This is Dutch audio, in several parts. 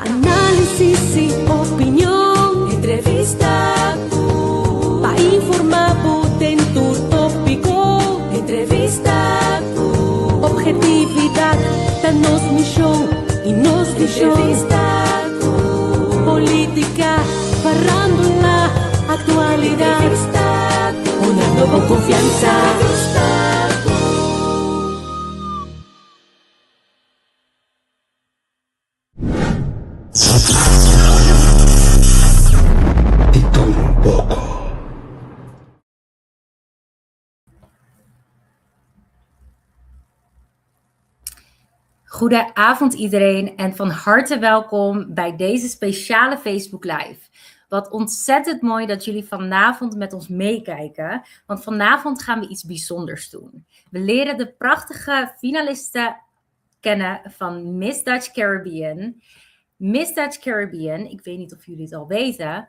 Análisis y opinión, entrevista para informar en tu tópico, entrevista objetividad, danos misión y nos visión, entrevista política, farándula, actualidad, entrevista una nueva confianza. Goedenavond iedereen en van harte welkom bij deze speciale Facebook Live. Wat ontzettend mooi dat jullie vanavond met ons meekijken, want vanavond gaan we iets bijzonders doen. We leren de prachtige finalisten kennen van Miss Dutch Caribbean. Miss Dutch Caribbean, ik weet niet of jullie het al weten,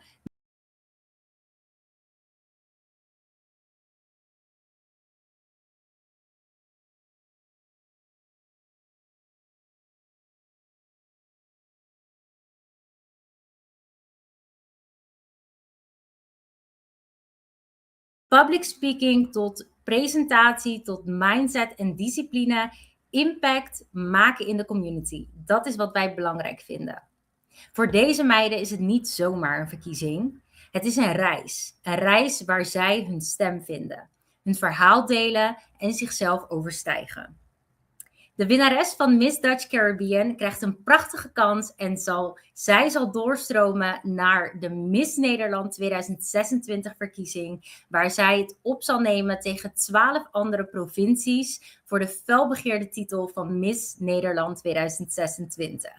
public speaking tot presentatie, tot mindset en discipline, impact maken in de community. Dat is wat wij belangrijk vinden. Voor deze meiden is het niet zomaar een verkiezing. Het is een reis. Een reis waar zij hun stem vinden, hun verhaal delen en zichzelf overstijgen. De winnares van Miss Dutch Caribbean krijgt een prachtige kans en zij zal doorstromen naar de Miss Nederland 2026 verkiezing, waar zij het op zal nemen tegen 12 andere provincies voor de felbegeerde titel van Miss Nederland 2026.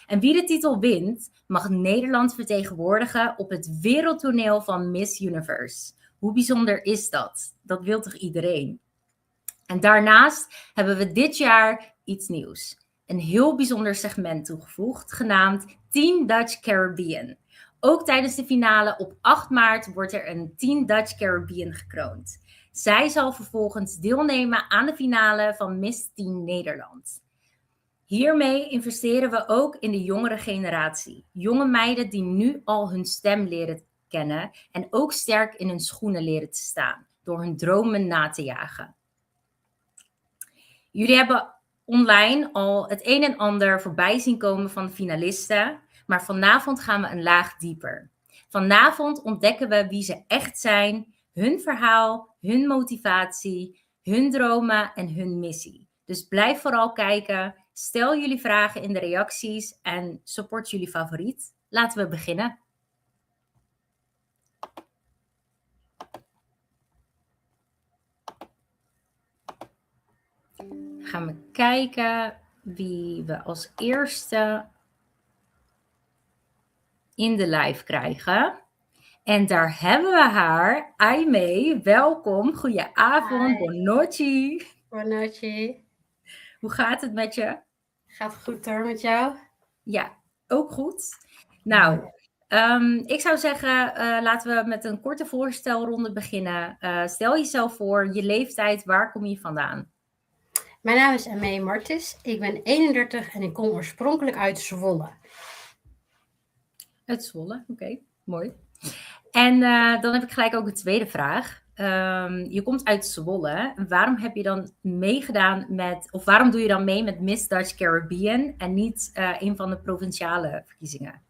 En wie de titel wint, mag Nederland vertegenwoordigen op het wereldtoneel van Miss Universe. Hoe bijzonder is dat? Dat wil toch iedereen? En daarnaast hebben we dit jaar iets nieuws. Een heel bijzonder segment toegevoegd, genaamd Team Dutch Caribbean. Ook tijdens de finale op 8 maart wordt er een Team Dutch Caribbean gekroond. Zij zal vervolgens deelnemen aan de finale van Miss Teen Nederland. Hiermee investeren we ook in de jongere generatie. Jonge meiden die nu al hun stem leren kennen en ook sterk in hun schoenen leren te staan, door hun dromen na te jagen. Jullie hebben online al het een en ander voorbij zien komen van de finalisten, maar vanavond gaan we een laag dieper. Vanavond ontdekken we wie ze echt zijn, hun verhaal, hun motivatie, hun dromen en hun missie. Dus blijf vooral kijken, stel jullie vragen in de reacties en support jullie favoriet. Laten we beginnen. Gaan we kijken wie we als eerste in de live krijgen. En daar hebben we haar, Aimee. Welkom, goedenavond, buonanotte. Buonanotte. Hoe gaat het met je? Gaat goed hoor, met jou? Ja, ook goed. Nou, ik zou zeggen, laten we met een korte voorstelronde beginnen. Stel jezelf voor, je leeftijd, waar kom je vandaan? Mijn naam is Aimee Martis, ik ben 31 en ik kom oorspronkelijk uit Zwolle. Uit Zwolle, oké, mooi. En dan heb ik gelijk ook een tweede vraag. Je komt uit Zwolle. Waarom heb je dan meegedaan of waarom doe je dan mee met Miss Dutch Caribbean en niet een van de provinciale verkiezingen?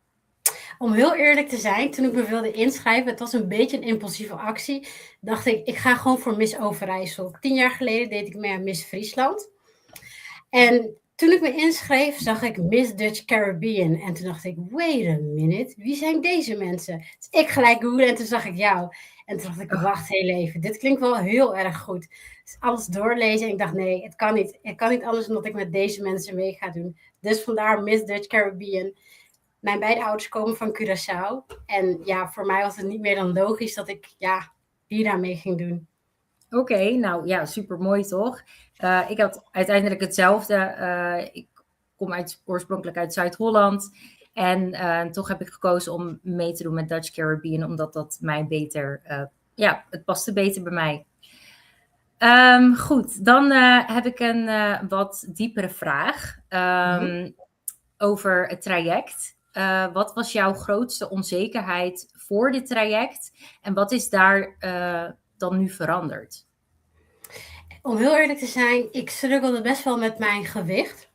Om heel eerlijk te zijn, toen ik me wilde inschrijven, het was een beetje een impulsieve actie, dacht ik ga gewoon voor Miss Overijssel. 10 jaar geleden deed ik mee aan Miss Friesland. En toen ik me inschreef, zag ik Miss Dutch Caribbean. En toen dacht ik, wait a minute, wie zijn deze mensen? Dus ik gelijk googlen en toen zag ik jou. En toen dacht ik, wacht heel even, dit klinkt wel heel erg goed. Dus alles doorlezen en ik dacht, nee, het kan niet. Het kan niet anders dan dat ik met deze mensen mee ga doen. Dus vandaar Miss Dutch Caribbean. Mijn beide ouders komen van Curaçao. En ja, voor mij was het niet meer dan logisch dat ik hier daar mee ging doen. Oké, nou ja, super mooi toch? Ik had uiteindelijk hetzelfde. Ik kom oorspronkelijk uit Zuid-Holland. En toch heb ik gekozen om mee te doen met Dutch Caribbean. Omdat dat mij beter... het paste beter bij mij. Goed, dan heb ik een wat diepere vraag. over het traject. Wat was jouw grootste onzekerheid voor dit traject? En wat is daar dan nu veranderd? Om heel eerlijk te zijn, ik struggelde best wel met mijn gewicht.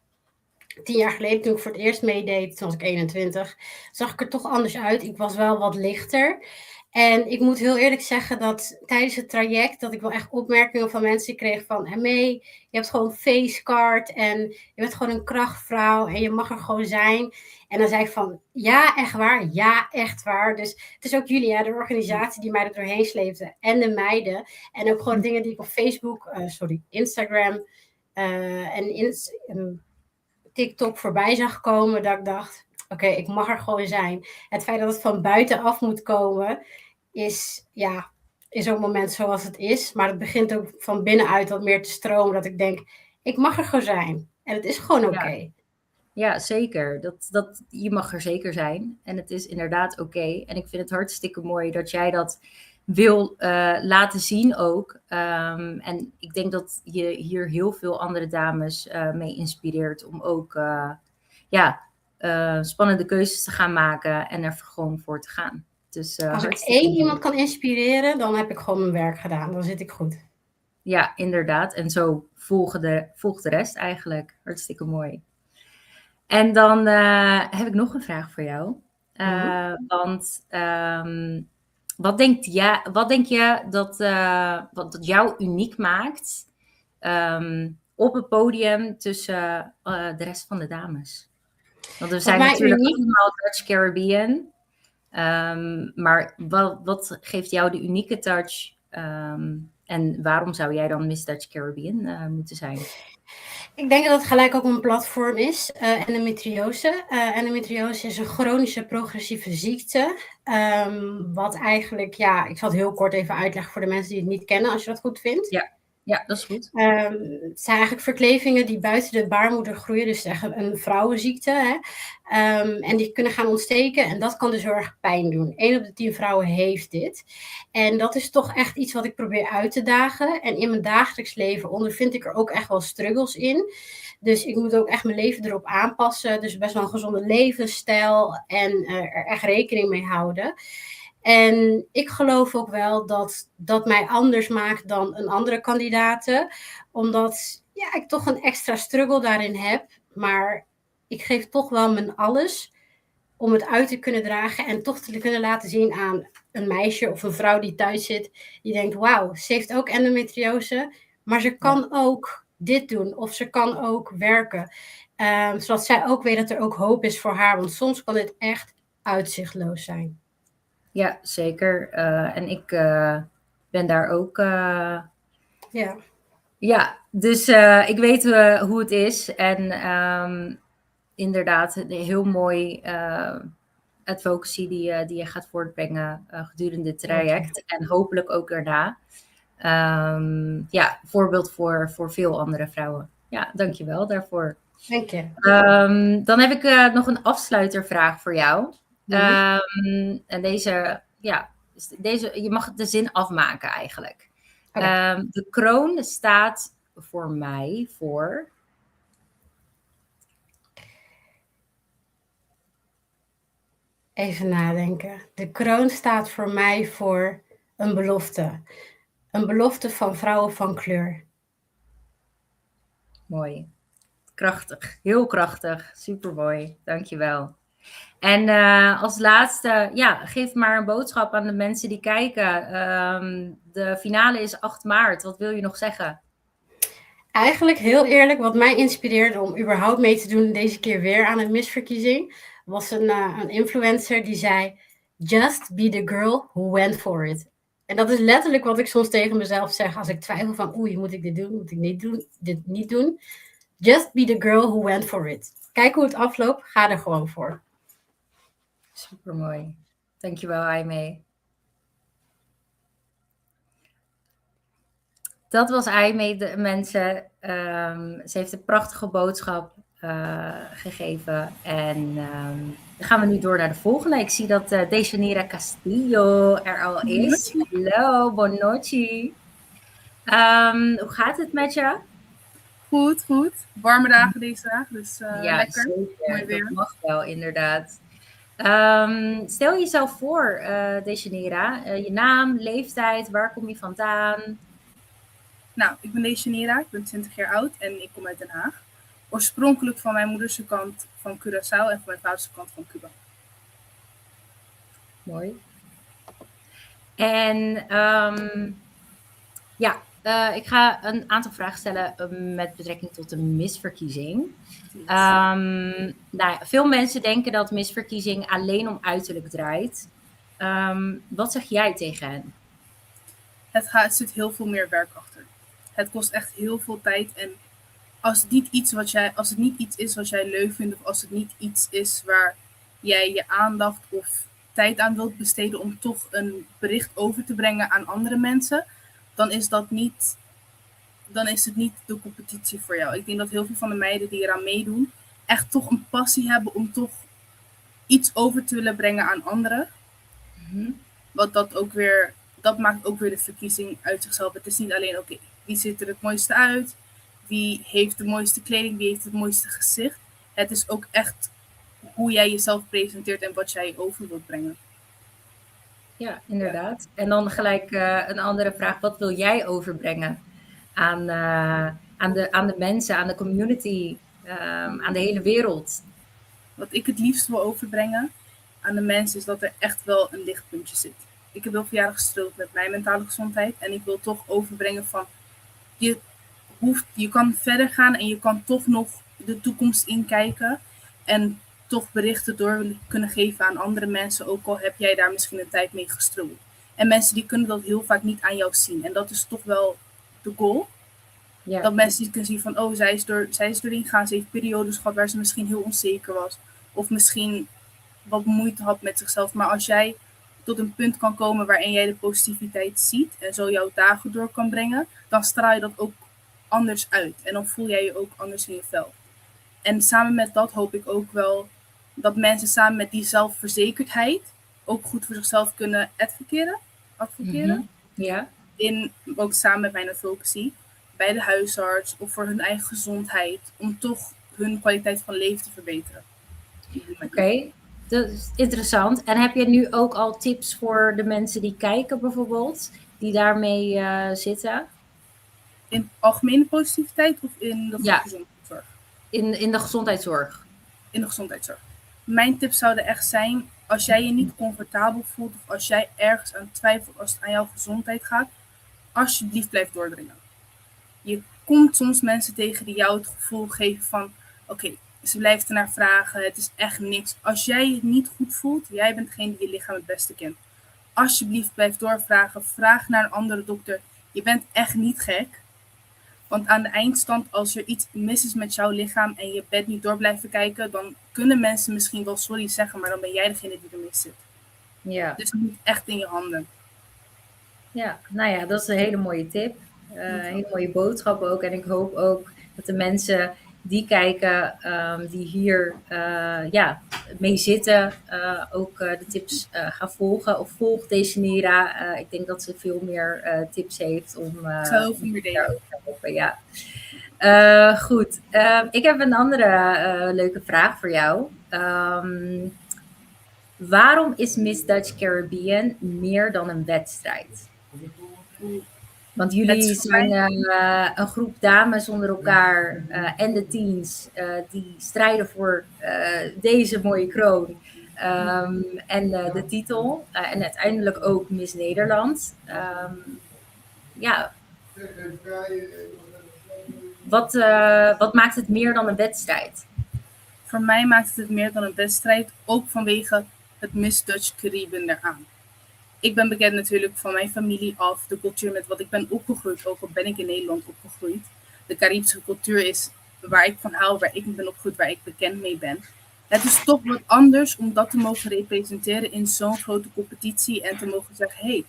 10 jaar geleden, toen ik voor het eerst meedeed, toen was ik 21, zag ik er toch anders uit. Ik was wel wat lichter. En ik moet heel eerlijk zeggen dat tijdens het traject, dat ik wel echt opmerkingen van mensen kreeg van, je hebt gewoon facecard en je bent gewoon een krachtvrouw en je mag er gewoon zijn. En dan zei ik van, ja, echt waar? Ja, echt waar. Dus het is ook jullie, de organisatie die mij er doorheen sleepte en de meiden. En ook gewoon de dingen die ik op Facebook, Instagram en TikTok voorbij zag komen, dat ik dacht, oké, ik mag er gewoon zijn. Het feit dat het van buitenaf moet komen, is zo'n moment zoals het is. Maar het begint ook van binnenuit wat meer te stromen, dat ik denk, ik mag er gewoon zijn. En het is gewoon oké. Ja, zeker. Je mag er zeker zijn. En het is inderdaad oké. En ik vind het hartstikke mooi dat jij dat wil laten zien ook. En ik denk dat je hier heel veel andere dames mee inspireert om ook spannende keuzes te gaan maken en er gewoon voor te gaan. Dus, als ik iemand kan inspireren, dan heb ik gewoon mijn werk gedaan. Dan zit ik goed. Ja, inderdaad. En zo volgt de rest eigenlijk. Hartstikke mooi. En dan heb ik nog een vraag voor jou. Want wat denk je dat jou uniek maakt op het podium tussen de rest van de dames? Want we zijn natuurlijk allemaal Dutch Caribbean. Maar wat geeft jou de unieke touch? En waarom zou jij dan Miss Dutch Caribbean moeten zijn? Ik denk dat het gelijk ook een platform is, endometriose. Endometriose is een chronische progressieve ziekte. Wat eigenlijk, ik zal het heel kort even uitleggen voor de mensen die het niet kennen, als je dat goed vindt. Ja, dat is goed. Het zijn eigenlijk verklevingen die buiten de baarmoeder groeien, dus echt een vrouwenziekte. Hè? En die kunnen gaan ontsteken en dat kan dus heel erg pijn doen. 1 op de 10 vrouwen heeft dit. En dat is toch echt iets wat ik probeer uit te dagen. En in mijn dagelijks leven ondervind ik er ook echt wel struggles in. Dus ik moet ook echt mijn leven erop aanpassen. Dus best wel een gezonde levensstijl en er echt rekening mee houden. En ik geloof ook wel dat mij anders maakt dan een andere kandidaten. Omdat ik toch een extra struggle daarin heb. Maar ik geef toch wel mijn alles om het uit te kunnen dragen. En toch te kunnen laten zien aan een meisje of een vrouw die thuis zit. Die denkt, wauw, ze heeft ook endometriose. Maar ze kan ook dit doen. Of ze kan ook werken. Zodat zij ook weet dat er ook hoop is voor haar. Want soms kan dit echt uitzichtloos zijn. Ja, zeker. En ik ben daar ook... Ja, dus ik weet hoe het is. En inderdaad, heel mooi advocacy die je gaat voortbrengen gedurende het traject. En hopelijk ook daarna. Voorbeeld voor veel andere vrouwen. Ja, dankjewel daarvoor. Dank je. Dan heb ik nog een afsluitervraag voor jou. En deze, je mag de zin afmaken eigenlijk. Okay. De kroon staat voor mij voor... Even nadenken. De kroon staat voor mij voor een belofte. Een belofte van vrouwen van kleur. Mooi. Krachtig. Heel krachtig. Supermooi. Dankjewel. En als laatste, geef maar een boodschap aan de mensen die kijken. De finale is 8 maart. Wat wil je nog zeggen? Eigenlijk heel eerlijk, wat mij inspireerde om überhaupt mee te doen deze keer weer aan een misverkiezing, was een influencer die zei, just be the girl who went for it. En dat is letterlijk wat ik soms tegen mezelf zeg als ik twijfel van, moet ik dit doen, moet ik dit niet doen. Just be the girl who went for it. Kijk hoe het afloopt, ga er gewoon voor. Supermooi. Dankjewel, Aimee. Dat was Aimee, de mensen. Ze heeft een prachtige boodschap gegeven. En dan gaan we nu door naar de volgende. Ik zie dat Dejanira Castillo er al is. Hallo, buonanotte. Hoe gaat het met je? Goed, goed. Warme dagen deze dagen, dus Ja, lekker. Mooi zeker. weer. Dat mag wel, inderdaad. Stel jezelf voor, Dejanira. Je naam, leeftijd, waar kom je vandaan? Nou, ik ben Dejanira, ik ben 20 jaar oud en ik kom uit Den Haag. Oorspronkelijk van mijn moederse kant van Curaçao en van mijn vaderse kant van Cuba. Mooi. En ik ga een aantal vragen stellen met betrekking tot de misverkiezing. Veel mensen denken dat misverkiezing alleen om uiterlijk draait. Wat zeg jij tegen hen? Het zit heel veel meer werk achter. Het kost echt heel veel tijd en als het niet iets is wat jij leuk vindt of als het niet iets is waar jij je aandacht of tijd aan wilt besteden om toch een bericht over te brengen aan andere mensen, dan is het niet de competitie voor jou. Ik denk dat heel veel van de meiden die eraan meedoen echt toch een passie hebben om toch iets over te willen brengen aan anderen. Want dat maakt ook weer de verkiezing uit zichzelf. Het is niet alleen, oké, wie ziet er het mooiste uit? Wie heeft de mooiste kleding? Wie heeft het mooiste gezicht? Het is ook echt hoe jij jezelf presenteert en wat jij over wilt brengen. Ja, inderdaad. En dan gelijk een andere vraag. Wat wil jij overbrengen aan de mensen, aan de community, aan de hele wereld? Wat ik het liefst wil overbrengen aan de mensen is dat er echt wel een lichtpuntje zit. Ik heb heel veel jaren gestruggeld met mijn mentale gezondheid en ik wil toch overbrengen van je kan verder gaan en je kan toch nog de toekomst inkijken en toch berichten door kunnen geven aan andere mensen, ook al heb jij daar misschien een tijd mee gestruggeld. En mensen die kunnen dat heel vaak niet aan jou zien en dat is toch wel de goal. Ja. Dat mensen die kunnen zien van, oh, zij is doorheen gegaan, ze heeft periodes gehad waar ze misschien heel onzeker was of misschien wat moeite had met zichzelf. Maar als jij tot een punt kan komen waarin jij de positiviteit ziet en zo jouw dagen door kan brengen, dan straal je dat ook anders uit. En dan voel jij je ook anders in je vel. En samen met dat hoop ik ook wel dat mensen samen met die zelfverzekerdheid ook goed voor zichzelf kunnen advoceren. Ja. Ook samen met mijn advocacy bij de huisarts of voor hun eigen gezondheid, om toch hun kwaliteit van leven te verbeteren. Oké, dat is interessant. En heb je nu ook al tips voor de mensen die kijken bijvoorbeeld, die daarmee zitten? In algemene positiviteit of in de gezondheidszorg? In de gezondheidszorg. In de gezondheidszorg. Mijn tips zouden echt zijn, als jij je niet comfortabel voelt of als jij ergens aan twijfelt als het aan jouw gezondheid gaat, alsjeblieft blijf doordringen. Je komt soms mensen tegen die jou het gevoel geven van, oké, ze blijft ernaar vragen, het is echt niks. Als jij je niet goed voelt, jij bent degene die je lichaam het beste kent. Alsjeblieft blijf doorvragen, vraag naar een andere dokter. Je bent echt niet gek. Want aan de eindstand, als er iets mis is met jouw lichaam en je bent niet door blijven kijken, dan kunnen mensen misschien wel sorry zeggen, maar dan ben jij degene die er mis zit. Ja. Dus het moet echt in je handen. Ja, nou ja, dat is een hele mooie tip. Een hele mooie boodschap ook. En ik hoop ook dat de mensen die kijken, die hier mee zitten, ook de tips gaan volgen. Of volg Dejanira. Ik denk dat ze veel meer tips heeft om veel meer delen. Ja. Goed. Ik heb een andere leuke vraag voor jou. Waarom is Miss Dutch Caribbean meer dan een wedstrijd? Want jullie zijn een groep dames onder elkaar en de teens die strijden voor deze mooie kroon en de titel. En uiteindelijk ook Miss Nederland. Wat maakt het meer dan een wedstrijd? Voor mij maakt het meer dan een wedstrijd, ook vanwege het Miss Dutch Caribbean eraan. Ik ben bekend natuurlijk van mijn familie af, de cultuur met wat ik ben opgegroeid, ook al ben ik in Nederland opgegroeid. De Caribische cultuur is waar ik van hou, waar ik ben opgegroeid, waar ik bekend mee ben. Het is toch wat anders om dat te mogen representeren in zo'n grote competitie en te mogen zeggen, hey,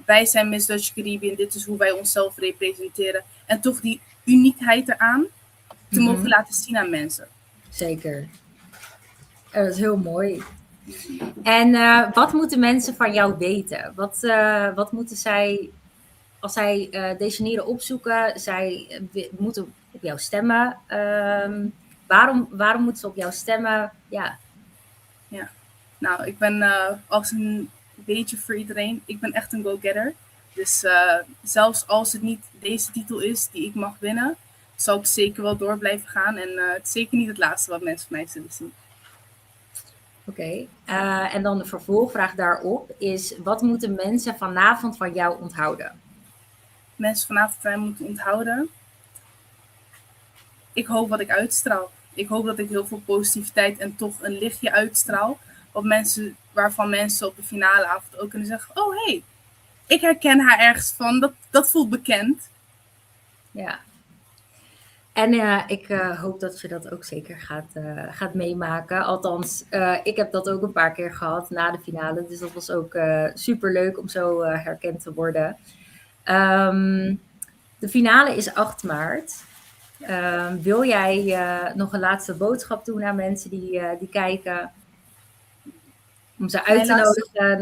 wij zijn Miss Dutch Caribbean, dit is hoe wij onszelf representeren. En toch die uniekheid eraan te mogen laten zien aan mensen. Zeker. Dat is heel mooi. En wat moeten mensen van jou weten? Wat moeten zij, als zij Dejanira opzoeken, zij moeten op jou stemmen. Waarom moeten ze op jou stemmen? Ja. Nou, ik ben als een beetje voor iedereen. Ik ben echt een go-getter. Dus zelfs als het niet deze titel is die ik mag winnen, zal ik zeker wel door blijven gaan. En het is zeker niet het laatste wat mensen van mij zullen zien. Oké. En dan de vervolgvraag daarop is: wat moeten mensen vanavond van jou onthouden? Mensen vanavond van mij moeten onthouden. Ik hoop wat ik uitstraal. Ik hoop dat ik heel veel positiviteit en toch een lichtje uitstraal. Waarvan mensen op de finale avond ook kunnen zeggen: oh hey, ik herken haar ergens van. Dat voelt bekend. Ja. En ik hoop dat je dat ook zeker gaat meemaken. Althans, ik heb dat ook een paar keer gehad na de finale. Dus dat was ook super leuk om zo herkend te worden. De finale is 8 maart. Wil jij nog een laatste boodschap doen aan mensen die kijken? Om ze uit te nodigen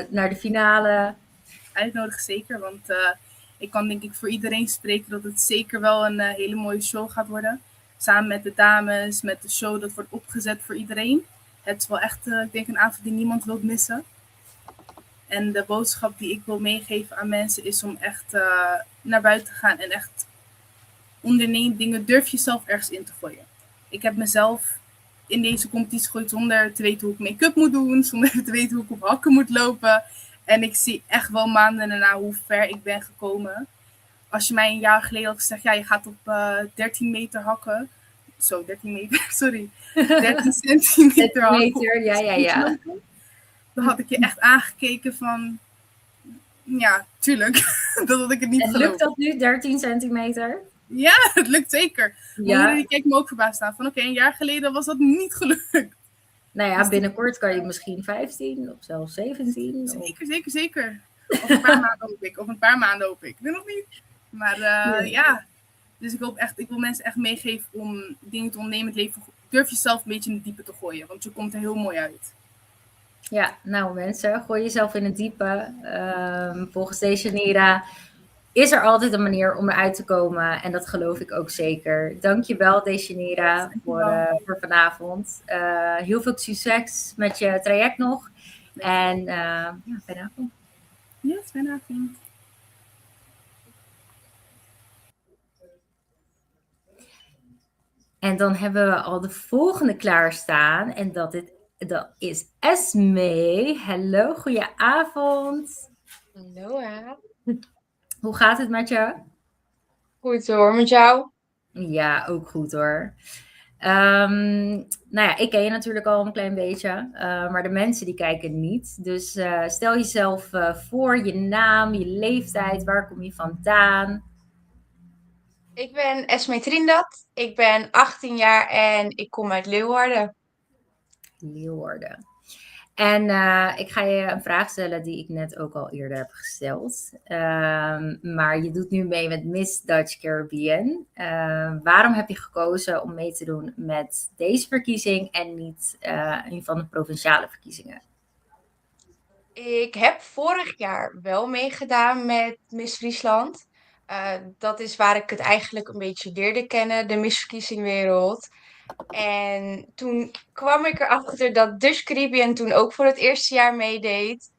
naar de finale? Uitnodigen zeker, want ik kan denk ik voor iedereen spreken dat het zeker wel een hele mooie show gaat worden. Samen met de dames, met de show dat wordt opgezet voor iedereen. Het is wel echt, ik denk, een avond die niemand wil missen. En de boodschap die ik wil meegeven aan mensen is om echt naar buiten te gaan en echt onderneem dingen. Durf jezelf ergens in te gooien. Ik heb mezelf in deze competitie gegooid zonder te weten hoe ik make-up moet doen, zonder te weten hoe ik op hakken moet lopen. En ik zie echt wel maanden daarna hoe ver ik ben gekomen. Als je mij een jaar geleden had gezegd, ja, je gaat op 13 meter hakken. Zo, 13 meter, sorry. 13 centimeter hakken. Ja. Dan had ik je echt aangekeken van, ja, tuurlijk. Dat had ik het niet geloofd. En lukt dat nu, 13 centimeter? Ja, het lukt zeker. Mijn moeder die keek me ook verbaasd aan van, oké, een jaar geleden was dat niet gelukt. Nou ja, binnenkort kan je misschien 15 of zelfs 17. Zeker. Over een paar maanden hoop ik. Ik weet nog niet. Maar ja, dus ik wil mensen echt meegeven om dingen te ondernemen in het leven. Durf jezelf een beetje in het diepe te gooien, want je komt er heel mooi uit. Ja, nou mensen, gooi jezelf in het diepe. Volgens Deijanira is er altijd een manier om eruit te komen. En dat geloof ik ook zeker. Dankjewel Deijanira voor vanavond. Heel veel succes met je traject nog. En ja, fijne avond. Yes, fijne avond. En dan hebben we al de volgende klaarstaan. En dat is Esme. Hallo, goedenavond. Hallo. Hoe gaat het met je? Goed hoor, met jou? Ja, ook goed hoor. Nou ja, ik ken je natuurlijk al een klein beetje, maar de mensen die kijken niet. Dus stel jezelf voor, je naam, je leeftijd, waar kom je vandaan? Ik ben Esme Trindad, ik ben 18 jaar en ik kom uit Leeuwarden. Leeuwarden. En ik ga je een vraag stellen die ik net ook al eerder heb gesteld. Maar je doet nu mee met Miss Dutch Caribbean. Waarom heb je gekozen om mee te doen met deze verkiezing en niet een van de provinciale verkiezingen? Ik heb vorig jaar wel meegedaan met Miss Friesland. Dat is waar ik het eigenlijk een beetje leerde kennen, de misverkiezingwereld. En toen kwam ik erachter dat Dutch Caribbean toen ook voor het eerste jaar meedeed.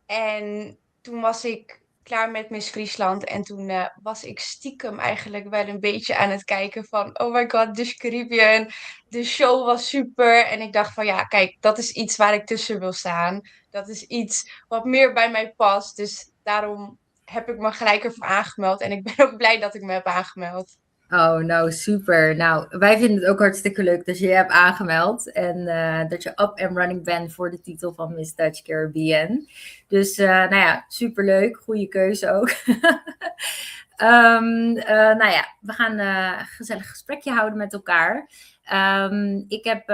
En toen was ik klaar met Miss Friesland. En toen was ik stiekem eigenlijk wel een beetje aan het kijken van, oh my god, Dutch Caribbean. De show was super. En ik dacht van, ja, kijk, dat is iets waar ik tussen wil staan. Dat is iets wat meer bij mij past. Dus daarom heb ik me gelijk ervoor aangemeld. En ik ben ook blij dat ik me heb aangemeld. Oh, nou super. Nou, wij vinden het ook hartstikke leuk dat je je hebt aangemeld. En dat je up and running bent voor de titel van Miss Dutch Caribbean. Dus nou ja, superleuk. Goede keuze ook. Nou ja, we gaan een gezellig gesprekje houden met elkaar. Ik heb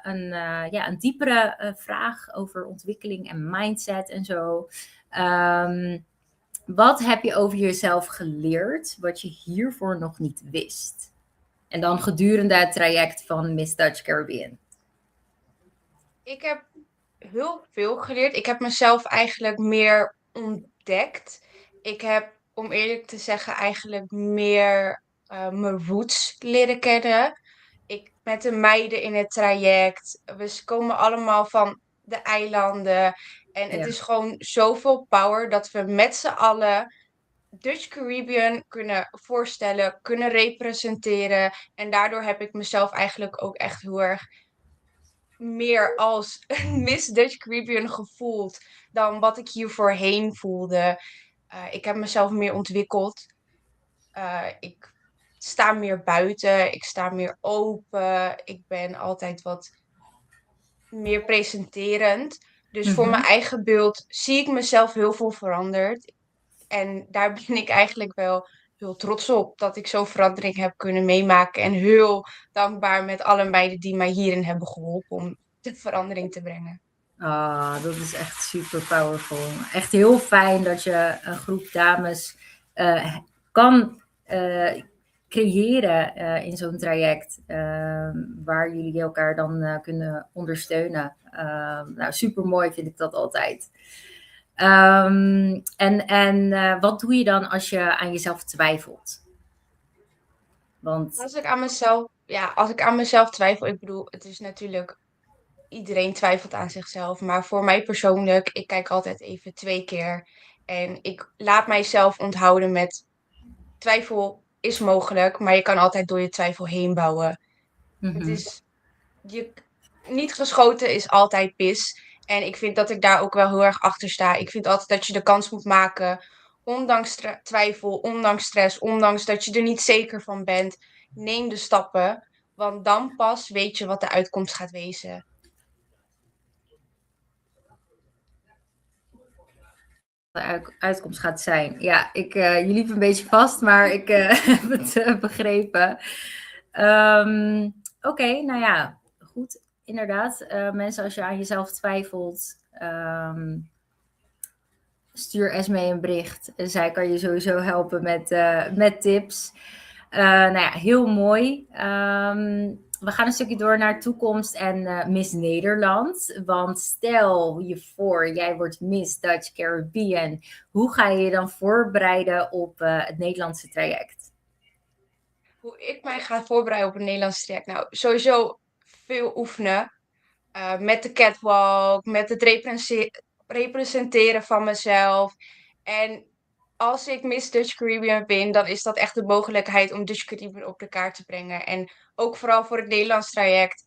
een diepere vraag over ontwikkeling en mindset en zo. Wat heb je over jezelf geleerd wat je hiervoor nog niet wist? En dan gedurende het traject van Miss Dutch Caribbean. Ik heb heel veel geleerd. Ik heb mezelf eigenlijk meer ontdekt. Ik heb, om eerlijk te zeggen, eigenlijk meer mijn roots leren kennen. Met de meiden in het traject. We komen allemaal van de eilanden. En het Ja. is gewoon zoveel power dat we met z'n allen Dutch Caribbean kunnen voorstellen, kunnen representeren. En daardoor heb ik mezelf eigenlijk ook echt heel erg meer als Miss Dutch Caribbean gevoeld dan wat ik hier voorheen voelde. Ik heb mezelf meer ontwikkeld. Ik sta meer buiten, ik sta meer open. Ik ben altijd wat meer presenterend. Dus voor mijn eigen beeld zie ik mezelf heel veel veranderd. En daar ben ik eigenlijk wel heel trots op dat ik zo'n verandering heb kunnen meemaken. En heel dankbaar met alle meiden die mij hierin hebben geholpen om de verandering te brengen. Ah, dat is echt super powerful. Echt heel fijn dat je een groep dames kan creëren in zo'n traject. Waar jullie elkaar dan kunnen ondersteunen. Nou, super mooi vind ik dat altijd. Wat doe je dan als je aan jezelf twijfelt? Want Als ik aan mezelf twijfel, ik bedoel, het is natuurlijk, iedereen twijfelt aan zichzelf. Maar voor mij persoonlijk, ik kijk altijd even 2 keer. En ik laat mijzelf onthouden met twijfel is mogelijk, maar je kan altijd door je twijfel heen bouwen. Het is, niet geschoten is altijd mis. En ik vind dat ik daar ook wel heel erg achter sta. Ik vind altijd dat je de kans moet maken, ondanks twijfel, ondanks stress, ondanks dat je er niet zeker van bent. Neem de stappen, want dan pas weet je wat de uitkomst gaat wezen. de uitkomst gaat zijn. Ja, je liep een beetje vast, maar ik heb het begrepen. Oké, nou ja, goed. Inderdaad, mensen, als je aan jezelf twijfelt, stuur Esme een bericht. Zij kan je sowieso helpen met tips. Nou ja, heel mooi. We gaan een stukje door naar toekomst en Miss Nederland. Want stel je voor, jij wordt Miss Dutch Caribbean. Hoe ga je je dan voorbereiden op het Nederlandse traject? Hoe ik mij ga voorbereiden op een Nederlands traject? Nou, sowieso veel oefenen. Met de catwalk, met het representeren van mezelf. En als ik Miss Dutch Caribbean win, dan is dat echt de mogelijkheid om Dutch Caribbean op de kaart te brengen. En ook vooral voor het Nederlands traject.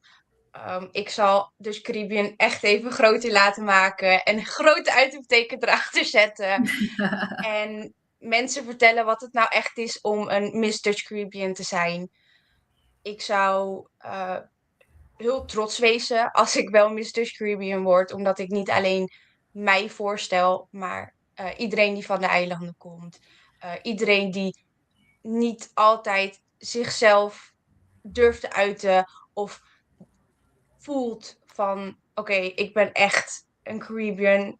Ik zal Dutch Caribbean echt even groter laten maken en een grote uitroepteken erachter zetten. En mensen vertellen wat het nou echt is om een Miss Dutch Caribbean te zijn. Ik zou heel trots wezen als ik wel Miss Dutch Caribbean word, omdat ik niet alleen mij voorstel, maar iedereen die van de eilanden komt. Iedereen die niet altijd zichzelf durft te uiten of voelt van oké, ik ben echt een Caribbean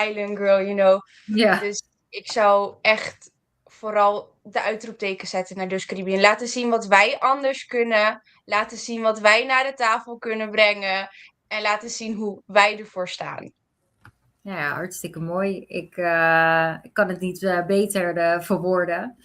island girl, you know. Ja. Dus ik zou echt vooral de uitroepteken zetten naar Dutch Caribbean. Laten zien wat wij anders kunnen. Laten zien wat wij naar de tafel kunnen brengen. En laten zien hoe wij ervoor staan. Ja, hartstikke mooi. Ik kan het niet beter verwoorden.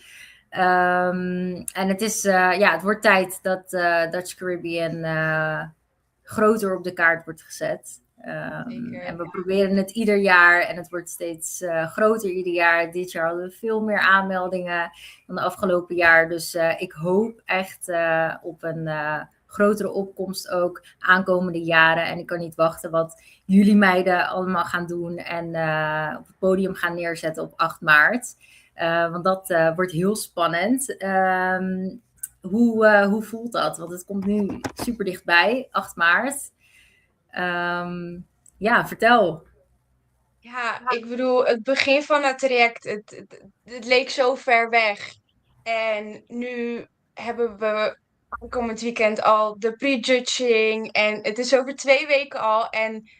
En het is, het wordt tijd dat Dutch Caribbean groter op de kaart wordt gezet. Zeker. En we proberen het ieder jaar en het wordt steeds groter ieder jaar. Dit jaar hadden we veel meer aanmeldingen dan de afgelopen jaar. Dus ik hoop echt op een grotere opkomst ook aankomende jaren. En ik kan niet wachten wat jullie meiden allemaal gaan doen en op het podium gaan neerzetten op 8 maart. Want dat wordt heel spannend. Hoe voelt dat? Want het komt nu super dichtbij, 8 maart. Vertel. Ja, ik bedoel, het begin van het traject, het leek zo ver weg. En nu hebben we aankomend weekend al de prejudging. En het is over 2 weken al. En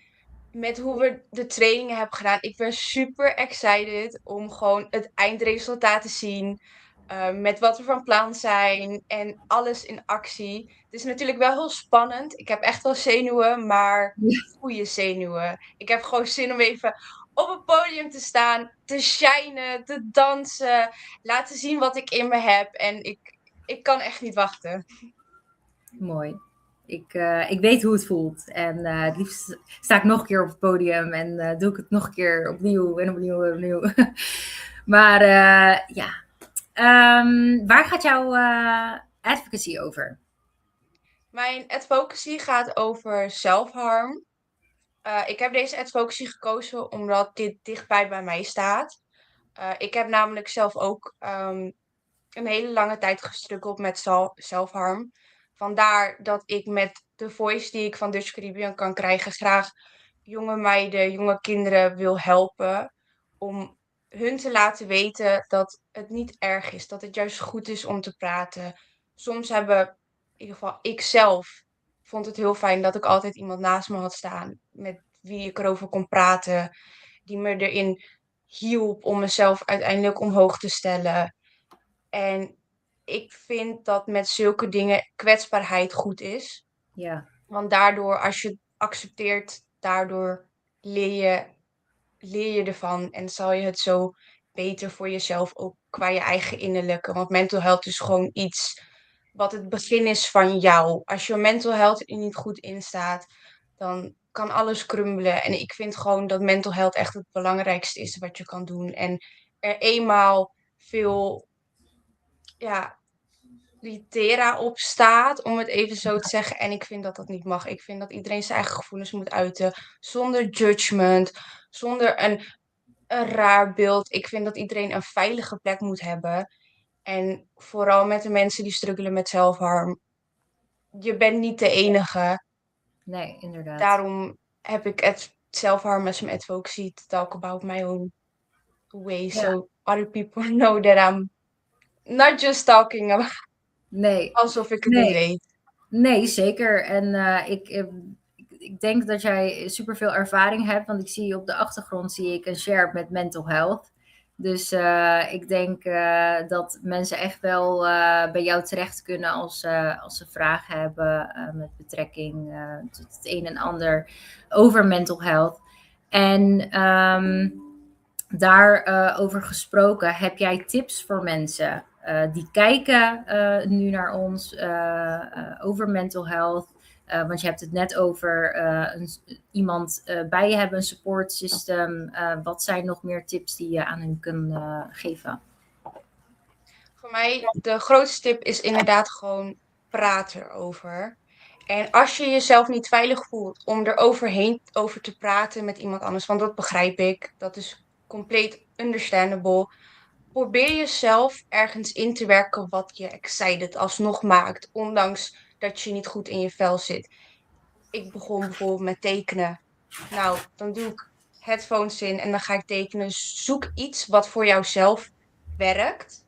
met hoe we de trainingen hebben gedaan, ik ben super excited om gewoon het eindresultaat te zien. Met wat we van plan zijn en alles in actie. Het is natuurlijk wel heel spannend. Ik heb echt wel zenuwen, maar goede zenuwen. Ik heb gewoon zin om even op het podium te staan, te shinen, te dansen, laten zien wat ik in me heb. En ik kan echt niet wachten. Mooi. Ik weet hoe het voelt. En het liefst sta ik nog een keer op het podium en doe ik het nog een keer opnieuw en opnieuw en opnieuw. Maar ja, waar gaat jouw advocacy over? Mijn advocacy gaat over self-harm. Ik heb deze advocacy gekozen omdat dit dichtbij bij mij staat. Ik heb namelijk zelf ook een hele lange tijd gestruggeld met self-harm. Vandaar dat ik met de voice die ik van Dutch Caribbean kan krijgen graag jonge meiden, jonge kinderen wil helpen. Om hun te laten weten dat het niet erg is. Dat het juist goed is om te praten. Soms hebben, in ieder geval ik zelf, vond het heel fijn dat ik altijd iemand naast me had staan. Met wie ik erover kon praten. Die me erin hielp om mezelf uiteindelijk omhoog te stellen. En ik vind dat met zulke dingen kwetsbaarheid goed is. Ja, Want daardoor, als je het accepteert, daardoor leer je ervan. En zal je het zo beter voor jezelf, ook qua je eigen innerlijke. Want mental health is gewoon iets wat het begin is van jou. Als je mental health er niet goed in staat, dan kan alles crumbelen. En ik vind gewoon dat mental health echt het belangrijkste is wat je kan doen. En er eenmaal veel, ja, litera op staat, om het even zo te zeggen. En ik vind dat dat niet mag. Ik vind dat iedereen zijn eigen gevoelens moet uiten, zonder judgment, zonder een raar beeld. Ik vind dat iedereen een veilige plek moet hebben. En vooral met de mensen die struggelen met self-harm. Je bent niet de enige. nee, inderdaad. Daarom heb ik het self-harm as an advocacy to talk about my own way. Ja. So other people know that I'm not just talking about, Nee, alsof ik het Nee. niet weet. nee, zeker. En ik denk dat jij superveel ervaring hebt, want ik zie op de achtergrond zie ik een share met mental health. Dus ik denk dat mensen echt wel bij jou terecht kunnen als ze vragen hebben met betrekking tot het een en ander over mental health. En daarover gesproken, heb jij tips voor mensen die kijken nu naar ons over mental health? Want je hebt het net over iemand bij je hebben, een support system. Wat zijn nog meer tips die je aan hen kunt geven? Voor mij, de grootste tip is inderdaad gewoon praten erover. En als je jezelf niet veilig voelt om er overheen over te praten met iemand anders, want dat begrijp ik, dat is compleet understandable. Probeer jezelf ergens in te werken wat je excited alsnog maakt, ondanks dat je niet goed in je vel zit. Ik begon bijvoorbeeld met tekenen. Nou, dan doe ik headphones in en dan ga ik tekenen. Zoek iets wat voor jouzelf werkt,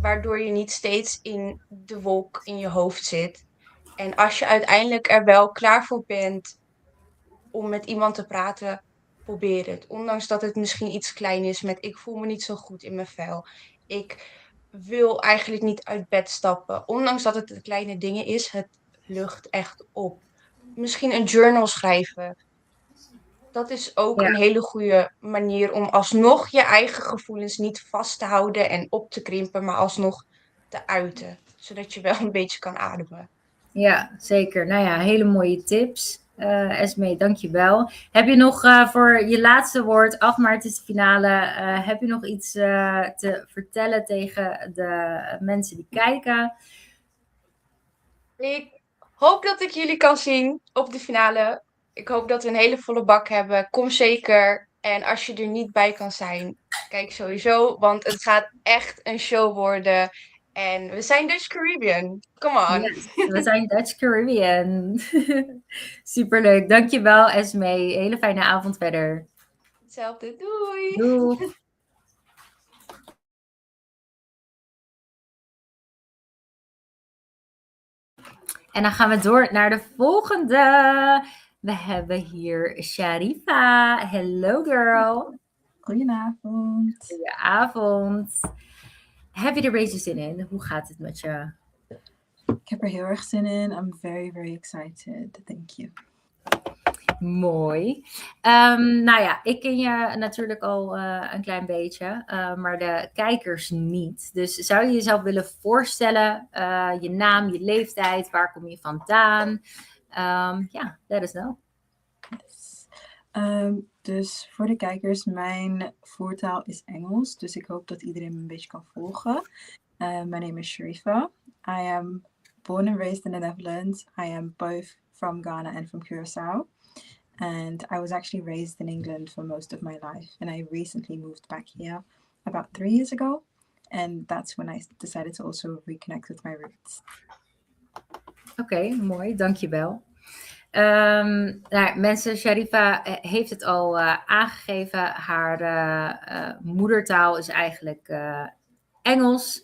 waardoor je niet steeds in de wolk in je hoofd zit. En als je uiteindelijk er wel klaar voor bent om met iemand te praten, probeer het. Ondanks dat het misschien iets klein is met ik voel me niet zo goed in mijn vel. Ik wil eigenlijk niet uit bed stappen. Ondanks dat het de kleine dingen is, het lucht echt op. Misschien een journal schrijven. Dat is ook een hele goede manier om alsnog je eigen gevoelens niet vast te houden en op te krimpen, maar alsnog te uiten. Zodat je wel een beetje kan ademen. Ja, zeker. Nou ja, hele mooie tips. Esmee, dankjewel. Heb je nog voor je laatste woord, 8 maart is de finale, heb je nog iets te vertellen tegen de mensen die kijken? Ik hoop dat ik jullie kan zien op de finale. Ik hoop dat we een hele volle bak hebben. Kom zeker. En als je er niet bij kan zijn, kijk sowieso. Want het gaat echt een show worden. En we zijn Dutch Caribbean. Come on. Yes, we zijn Dutch Caribbean. Superleuk. Dankjewel, Esmee. Hele fijne avond verder. Hetzelfde. Doei. Doeg. En dan gaan we door naar de volgende. We hebben hier Sharifa. Hello girl. Goedenavond. Goedenavond. Heb je er beetje zin in? Hoe gaat het met je? Ik heb er heel erg zin in. I'm very, very excited. Thank you. Mooi. Nou ja, ik ken je natuurlijk al een klein beetje, maar de kijkers niet. Dus zou je jezelf willen voorstellen? Je naam, je leeftijd, waar kom je vandaan? Ja, let us know. Yes. Dus voor de kijkers, mijn voertaal is Engels. Dus ik hoop dat iedereen me een beetje kan volgen. My name is Sharifa. I am born and raised in the Netherlands. I am both from Ghana and from Curaçao. And I was actually raised in England for most of my life. And I recently moved back here about 3 years ago. And that's when I decided to also reconnect with my roots. Oké, mooi, dankjewel. Nou, mensen, Sharifa heeft het al aangegeven. Haar moedertaal is eigenlijk Engels.